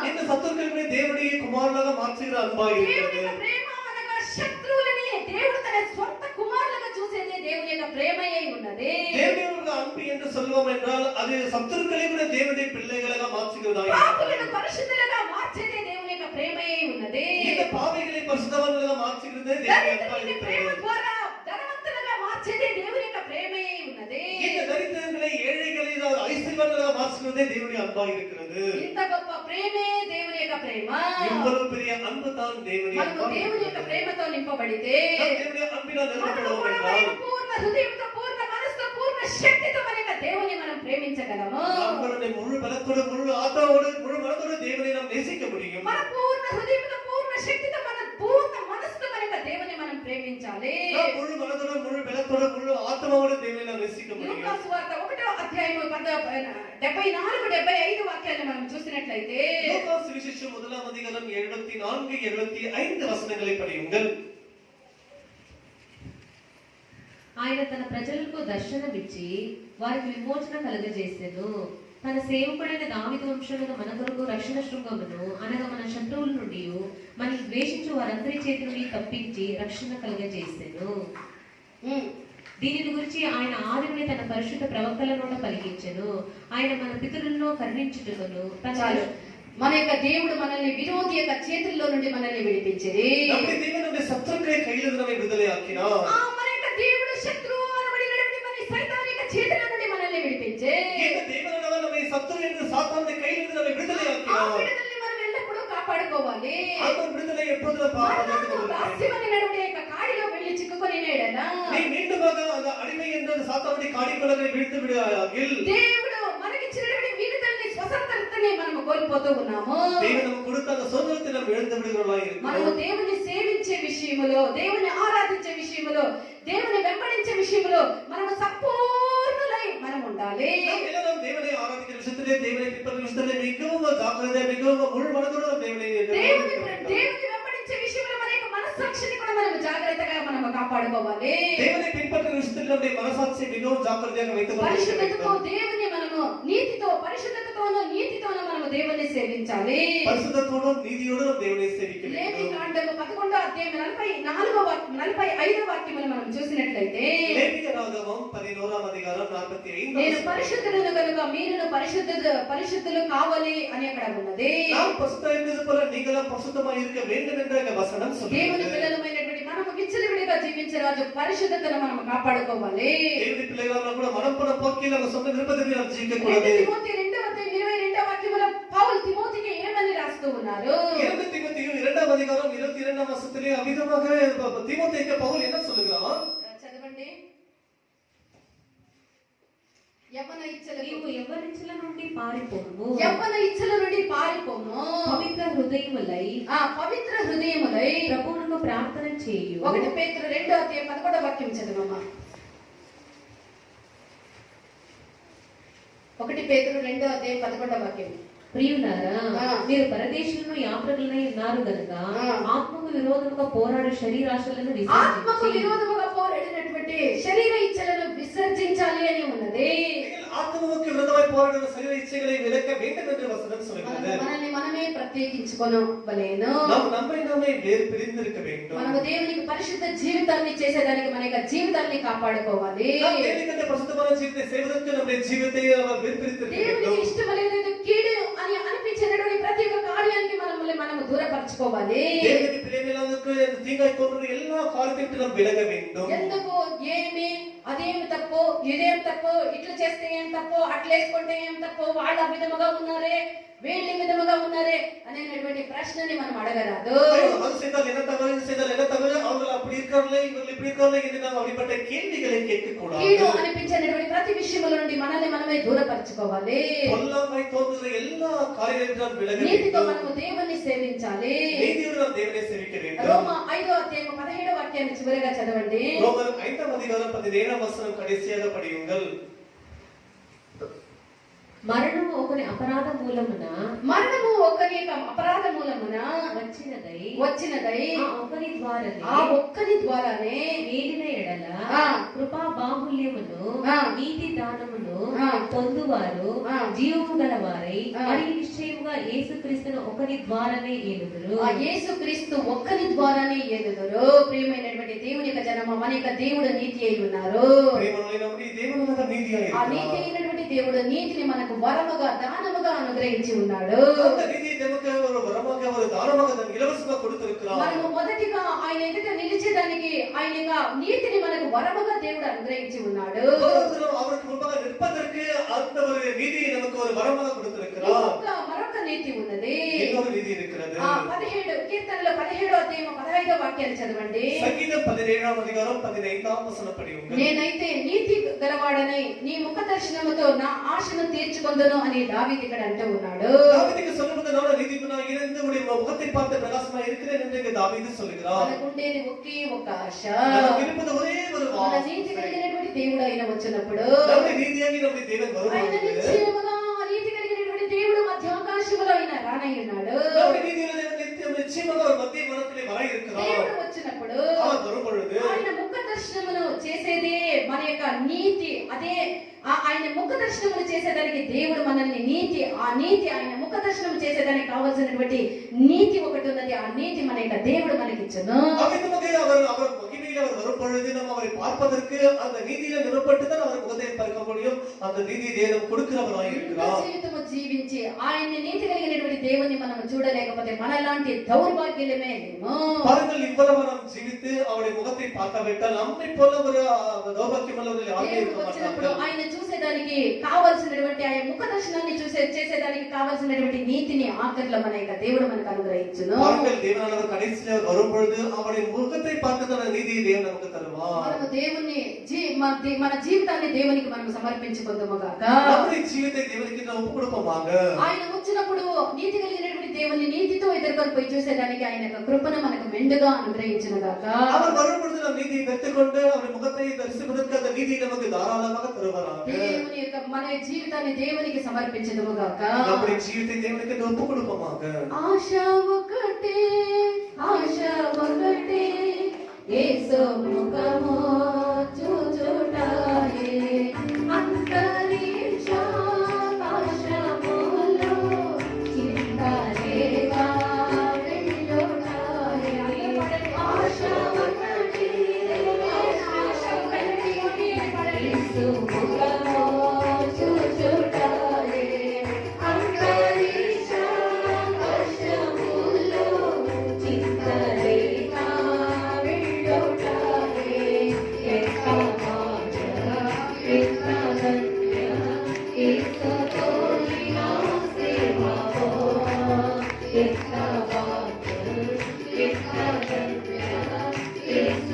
இந்த சத்துருக்களை தேவனுடைய குமாரனாக மாற்றுகிற அன்பாக இருக்கிறது. దేవుని యొక్క ప్రేమ అనగా శత్రువులని దేవుడు తన స్వంత కుమారులుగా చూసేదే దేవుని యొక్క ప్రేమయే ఉన్నది. தேவனுடைய அன்பு என்று சொல்வோம் என்றால் அது சத்துருக்களை கூட தேவனுடைய பிள்ளைகளாக மாற்றுகிறதா పాపులను இருக்கிறது. పరిశుద్ధులుగా మార్చేదే దేవుని యొక్క ప్రేమయే ఉన్నది. இந்த பாவிகளை பரிசுத்தவான்களாக மாற்றுகிறது தேவனுடைய அன்பாக దరిద్రులని ప్రేమ இருக்கிறது. ద్వారా ధనవంతులుగా మార్చేదే దేవుని యొక్క ప్రేమయే ఉన్నది. இந்த தரித்திரங்களை ஏழைகளை ஐஸ்வர்யவான்களாக மாற்றுகிறதே தேவனுடைய அன்பாக இருக்கிறது. ఇంత గొప్ప ప్రేమే దేవుని యొక్క ప్రేమ. இவ்வளவு பெரிய அன்பு தான் தேவனுடைய మనము அன்பாக దేవుని యొక్క இருக்கிறது. ప్రేమతో నింపబడితే தேவனுடைய அன்பினால் మనము நிரப்பப்படுவோம் కూడా என்றால் పూర్ణ హృదయంతో పూర్ణ మనసుతో పూర్ణ శక్తితో మన యొక్క దేవుని మనం ప్రేమించగలము. நம்மளுடைய முழு பலத்தோடு முழு ஆத்மாவோடு முழு மனதோடு தேவனை நாம் நேசிக்க முடியும். మన పూర్ణ హృదయంతో పూర్ణ శక్తితో మన పూర్ణ మనసుతో మన యొక్క దేవుని మనం ప్రేమించగలము. ప్రేమించాలి. நாம் முழு மனதோட முழு பலத்தோட முழு ஆத்மாவோட தேவனை நாம் நேசிக்க முடியும். లూకా సువార్త 1వ అధ్యాయము 74 75 వాక్యాలను మనం చూసినట్లయితే லூக்கா சுவிசேஷம் 1ஆம் அதிகாரம் 74 75 వచనங்களை படியுங்கள். ఆయన తన ప్రజలకు దర్శనమిచ్చి వారికి విమోచన కలుగజేసెను. తన సేవకుడైన దావీదు వంశముగా మన కొరకు రక్షణ శృంగమును అనగా మన శత్రువుల నుండి మనల్ని ద్వేషించు వారందరి చేతి నుండి తప్పించి రక్షణ కలుగజేసెను. దీనిని గురించి ఆయన ఆదిని తన పరిశుద్ధ ప్రవక్తల నోట పలికించెను. ఆయన మన పితరులను కరుణించుటకును మన యొక్క దేవుడు మనల్ని విరోధి యొక్క చేతుల్లో నుండి మనల్ని విడిపించేది. நம்முடைய தேவன் நம்முடைய சத்துருக்களை கையிலிருந்து நம்மை விடுதலையாக்கினார். మన యొక్క దేవుడు శత్రువు అనబడినటువంటి మన సైతాన్ యొక్క చేతుల నుండి మనల్ని విడిపించే. இந்த தேவனானவர் நம்மை சத்துரு என்று சாத்தானுடைய கையிலிருந்து நம்மை விடுதலையாக்கினார். విడుదలని మనం ఎల్లప్పుడూ కాపాడుకోవాలి. அந்த விடுதலை எப்பொழுது பாதுகாத்துக்கொள்ளுங்கள். దాస్యమనేటువంటి యొక్క కాడిలో వెళ్ళి చిక్కుకొని నేడనా நீ மீண்டுமாக அந்த அடிமை என்ற சாத்தானுடைய காடிக்குள்ளே வீழ்ந்து விடுவாயில் దేవుడు మనకిచ్చినటువంటి విడుదలని స్వతంత్రతని మనము కోల్పోతూ ఉన్నాము. దేవుడు நமக்கு கொடுத்த அந்த சுதந்திரத்தை நாம் இழந்து விடுகிறவர்களாய் இருக்கிறோம். మనము దేవుని సేవించే విషయములో, దేవుని ఆరాధించే విషయములో, దేవుని వెంబడించే విషయములో మనము సంపూర్ణులై మనం ఉండాలి. நாம் எல்லாரும் தேவனை ஆராதிக்கிற விஷயத்திலே, தேவனை பின்பற்றும் விஷயத்திலே மிகவும் ஜாக்கிரதை, மிகவும் முழு மனதோடு தேவனை దేవుని వెంబడించే విషయంలో మన యొక్క మనస్సాక్షిని కూడా మనం జాగ్రత్తగా మనం కాపాడుకోవాలి. தேவனை பின்பற்றும் விஷயத்தில் நம்முடைய మనసాక్షి மிகவும் ஜாக்கிரதையாக வைத்துக் పరిశుద్ధతతో கொள்ள దేవుని మనము పరిశుద్ధతతోనూ నీతితోనూ మనము దేవుని సేవించాలి. పరిశుద్ధతోடும் నీతిயோடும் தேவனை సేవిக்க లేవి வேண்டும். కాండము 11వ అధ్యాయం 45వ వాక్యమును మనం చూసినట్లయితే లేవియరాగమం 11వ అధికారం 45వ నేను పరిశుద్ధులను కనుక మీరును పరిశుద్ధులు కావాలి అని అక్కడ ఉన్నది. நாம் பரிசுத்தமாயிருக்கிறது போல நீங்களும் பரிசுத்தமாய் இருக்க வேண்டும் என்ற வசனம் దేవుని சொல்லுகிறது. పిల్లలమైనటువంటి మనము విచ్చలవిడిగా జీవించే రాజు పరిశుద్ధతను మనం కాపాడుకోవాలి. దేవుని పిల్లలుగా కూడా మనం కూడా పోకి நம்ம சொந்த விருப்பத்தை நாம் ஜீவிக்க கூடாது. తిమోతి 2వ అధ్యాయం 22వ వాక్యములో పౌలు తిమోతికి ఏమని రాస్తూ ఉన్నారు? 2 తిమోతియు 2వ అధికారం 22వ వచనத்திலே అవిధமாக తిమోతికి పౌలు என்ன சொல்லுகிறான்? చదవండి. యవ్వన నీవు యవ్వనించుల నుండి పారిపోము. ఇచ్చల నుండి పారిపోము. పవిత్ర హృదయములై పవిత్ర హృదయములై ప్రభువునకు ప్రార్థన చేయు. 1 పేతురు 2వ అధ్యాయం 11వ వాక్యం చదవమ్మా. 1 పేతురు 2వ అధ్యాయం 11వ వాక్యం. ప్రియులారా, మీరు పరదేశులను యాత్రికులై ఉన్నారు గనుక ఆత్మకు విరోధముగా పోరాడు శరీరాశలను ఆత్మకు విరోధముగా పోరాడినటువంటి శరీర ఇచ్చలను విసర్జించాలి అని ఉన్నది. ஆத்மாவுக்கு விரோதமாய் போராடுகிற சரீர இச்சைகளை விலக்க வேண்டும் என்று வசனம் சொல்கிறது. మనల్ని మనమే ప్రత్యేకించుకోవలేను. நம்மை நாமே வேறு பிரிந்திருக்க வேண்டும். మనము దేవునికి పరిశుద్ధ జీవితాన్ని చేసేదానికి మన యొక్క జీవితాన్ని కాపాడుకోవాలి. దేవునికంటే పరిశుద్ధమైన జీవితం సేవకు நம்முடைய జీవితத்தை வேறு பிரித்திருக்க வேண்டும். దేవునికి ఇష్టమైనది కీడు అని అనిపించేటువంటి ప్రతి ఒక్క కార్యానికి మనము దూరపరచుకోవాలి. దేవునికి ప్రియమైనదకు తీంగాయి కోరుకునే எல்லா కార్యక్రమాలను நாம் విలగ வேண்டும். ఎందుకు ఏమి అదేమి తప్పు ఇదేం తప్పు ఇట్లా చేస్తే ఏం తప్పు అట్లా వేసుకుంటే ఏం తప్పు వాళ్ళ విధముగా ఉన్నారే వీళ్ళ విధముగా ఉన్నారే అనేటువంటి ప్రశ్నని మనం అడగరాదు. அது செய்தால் என்ன தவறு, இது செய்தால் என்ன தவறு, அவங்க அப்படி இருக்காங்களே இவங்க இப்படி இருக்காங்களே என்று நாம் அப்படிப்பட்ட கேள்விகளை கேட்க கூடாது. కీడు అనిపించేటువంటి ప్రతి విషయముల నుండి మనల్ని మనమే దూరపరచుకోవాలి. பொல்லாமை தோன்றுகிற எல்லா காரியங்களும் நாம் விலக నీతితో வேண்டும். మనము దేవుణ్ణి సేవించాలి. நீதியோடு நாம் தேவனை சேவிக்க வேண்டும். రోమ 5వ అధ్యాయం 17వ వాక్యాన్ని చివరిగా చదవండి. రోమర్ 5వ అధికారం 17వ వచనం కடைசியாக படியுங்கள். మరణము ఒకని అపరాధ మూలమున మరణము ఒకరి యొక్క అపరాధ మూలమున వచ్చినదై ఆ ఒక్కరి ద్వారానే ఏలిన ఎడల కృపా బాహుల్యమును నీతి దానమును పొందువారు జీవము గలవారై మరి నిశ్చయముగా యేసుక్రీస్తును ఒకరి ద్వారానే ఏలుదురు. ఆ యేసుక్రీస్తు ఒక్కరి ద్వారానే ఏలుదురు. ప్రియమైనటువంటి దేవుని యొక్క జనమ మన యొక్క దేవుడు నీతి అయి ఉన్నారు. ఆ నీతి అయినటువంటి దేవుడు నీతిని మనకు వరముగా దానముగా అనుగ్రహించి ఉన్నాడు. మనము మొదటిగా ఆయన ఎదుట నిలిచేదానికి ఆయన యొక్క నీతిని మనకు వరముగా దేవుడు అనుగ్రహించి ఉన్నాడు. మరొక నీతి ఉన్నది. 17 కీర్తనలో 17వ అధ్యాయం 15వ వాక్యాన్ని చదవండి. சங்கீதம் 17ஆம் அதிகாரம் 15ஆம் வசனம் படியுங்கள். నేనైతే నీతి గలవాడనై నీ ముఖ దర్శనముతో నా ఆశను తీర్చుకొందును అని దావీదు ఇక్కడ అంటూ ఉన్నాడు. தாவீதுக்கு சொல்லும்போது நான் நீதிமானாக இருந்து உடைய முகத்தை பார்த்து பிரகாசமாக இருக்கிறேன் என்று இங்கே தாவீது சொல்கிறார். మనకుండేది ఒకే ఒక ఆశ. நமக்கு இருப்பது ஒரே ஒரு మన ஆசை. నీతి కలిగినటువంటి దేవుడు ఆయన వచ్చినప్పుడు நம்முடைய நீதியாகி நம்முடைய தேவன் ఆయన வரும்போது నిశ్చయముగా ఆ నీతి కలిగినటువంటి దేవుడు మధ్యాకాశములో ఆయన రానై ఉన్నాడు. நம்முடைய நீதியுள்ள தேவன் நிச்சயமாக ஒரு மத்திய மனத்திலே வர இருக்கிறார். దేవుడు వచ్చినప్పుడు அவர் வரும் பொழுது ఆయన ముఖ దర్శనమును చేసేదే మన యొక్క నీతి. అదే ఆయన ముఖ దర్శనములు చేసేదానికి దేవుడు మనల్ని నీతి ఆయన ముఖ దర్శనం చేసేదానికి కావాల్సినటువంటి నీతి ఒకటి ఉన్నది. ఆ నీతి మన యొక్క దేవుడు మనకిచ్చును. அவ்விதமாக அவர் மகிமையில் அவர் வரும் பொழுது நாம் அவரை பார்ப்பதற்கு அந்த நீதியில நிரப்பட்டு தான் அவர் முகத்தை பார்க்க முடியும். அந்த நீதி தேவன் கொடுக்கிறவராய் இருக்கிறார். జీవితము జీవించి ఆయన నీతి కలిగినటువంటి దేవుని మనం చూడలేకపోతే మనలాంటి దౌర్భాగ్యమే లేము. பாருங்கள், இவ்வளவு நாம் ஜீவித்து அவருடைய முகத்தை பார்க்காவிட்டால் நம்மை போல ஒரு தௌர்பாக்கியம் உள்ளவர்கள் யாரும் இருக்க వచ్చినప్పుడు மாட்டார்கள். ఆయన చూసేదానికి కావాల్సినటువంటి ఆయన ముఖ దర్శనాన్ని చేసేదానికి కావాల్సినటువంటి నీతిని ఆఖరిలో మన యొక్క దేవుడు మనకు అనుగ్రహించును. பாருங்கள், தேவனானவர் கடைசியில் வரும் பொழுது அவருடைய முகத்தை பார்க்கதான நீதியை தேவன் நமக்கு தருவார். మనము దేవుని మన జీవితాన్ని దేవునికి మనం సమర్పించుకుందాము గాక. நம்முடைய ஜீவித்தை தேவனுக்கு நாம் ஒப்பு கொடுப்போமாக. ఆయన వచ్చినప్పుడు నీతి కలిగినటువంటి దేవుని నీతితో ఎదుర్కొని పోయి చూసేదానికి ఆయన యొక్క కృపను మనకు మెండుగా అనుగ్రహించును గాక. அவர் வரும் பொழுது நாம் நீதியை பெற்றுக்கொண்டு அவருடைய முகத்தை தரிசிப்பதற்கு அந்த நீதியை நமக்கு தாராளமாக தருவாராக. దేవుని యొక్క మన జీవితాన్ని దేవునికి సమర్పించుదుము గాక. நம்முடைய ஜீவித்தை தேவனுக்கு நாம் ஒப்பு கொடுப்போமாக. ఆశ ఒకటే యేసు ముఖము చూచుటాయే అంతరిక్ష ఆకాశములో చింతలేగా వెళ్ళుటాయే. ఆశ ఒకటే యేసు ముఖము చూచుటాయే అంతరిక్ష ఆకాశములో చింతలేగా వెళ్ళుటాయే. ఎక్క భాగ్య ఎక్క ధన్య ఎక్క తోలినా సేవో ఎక్క భాగ్య ఎక్క ధన్య ఎక్క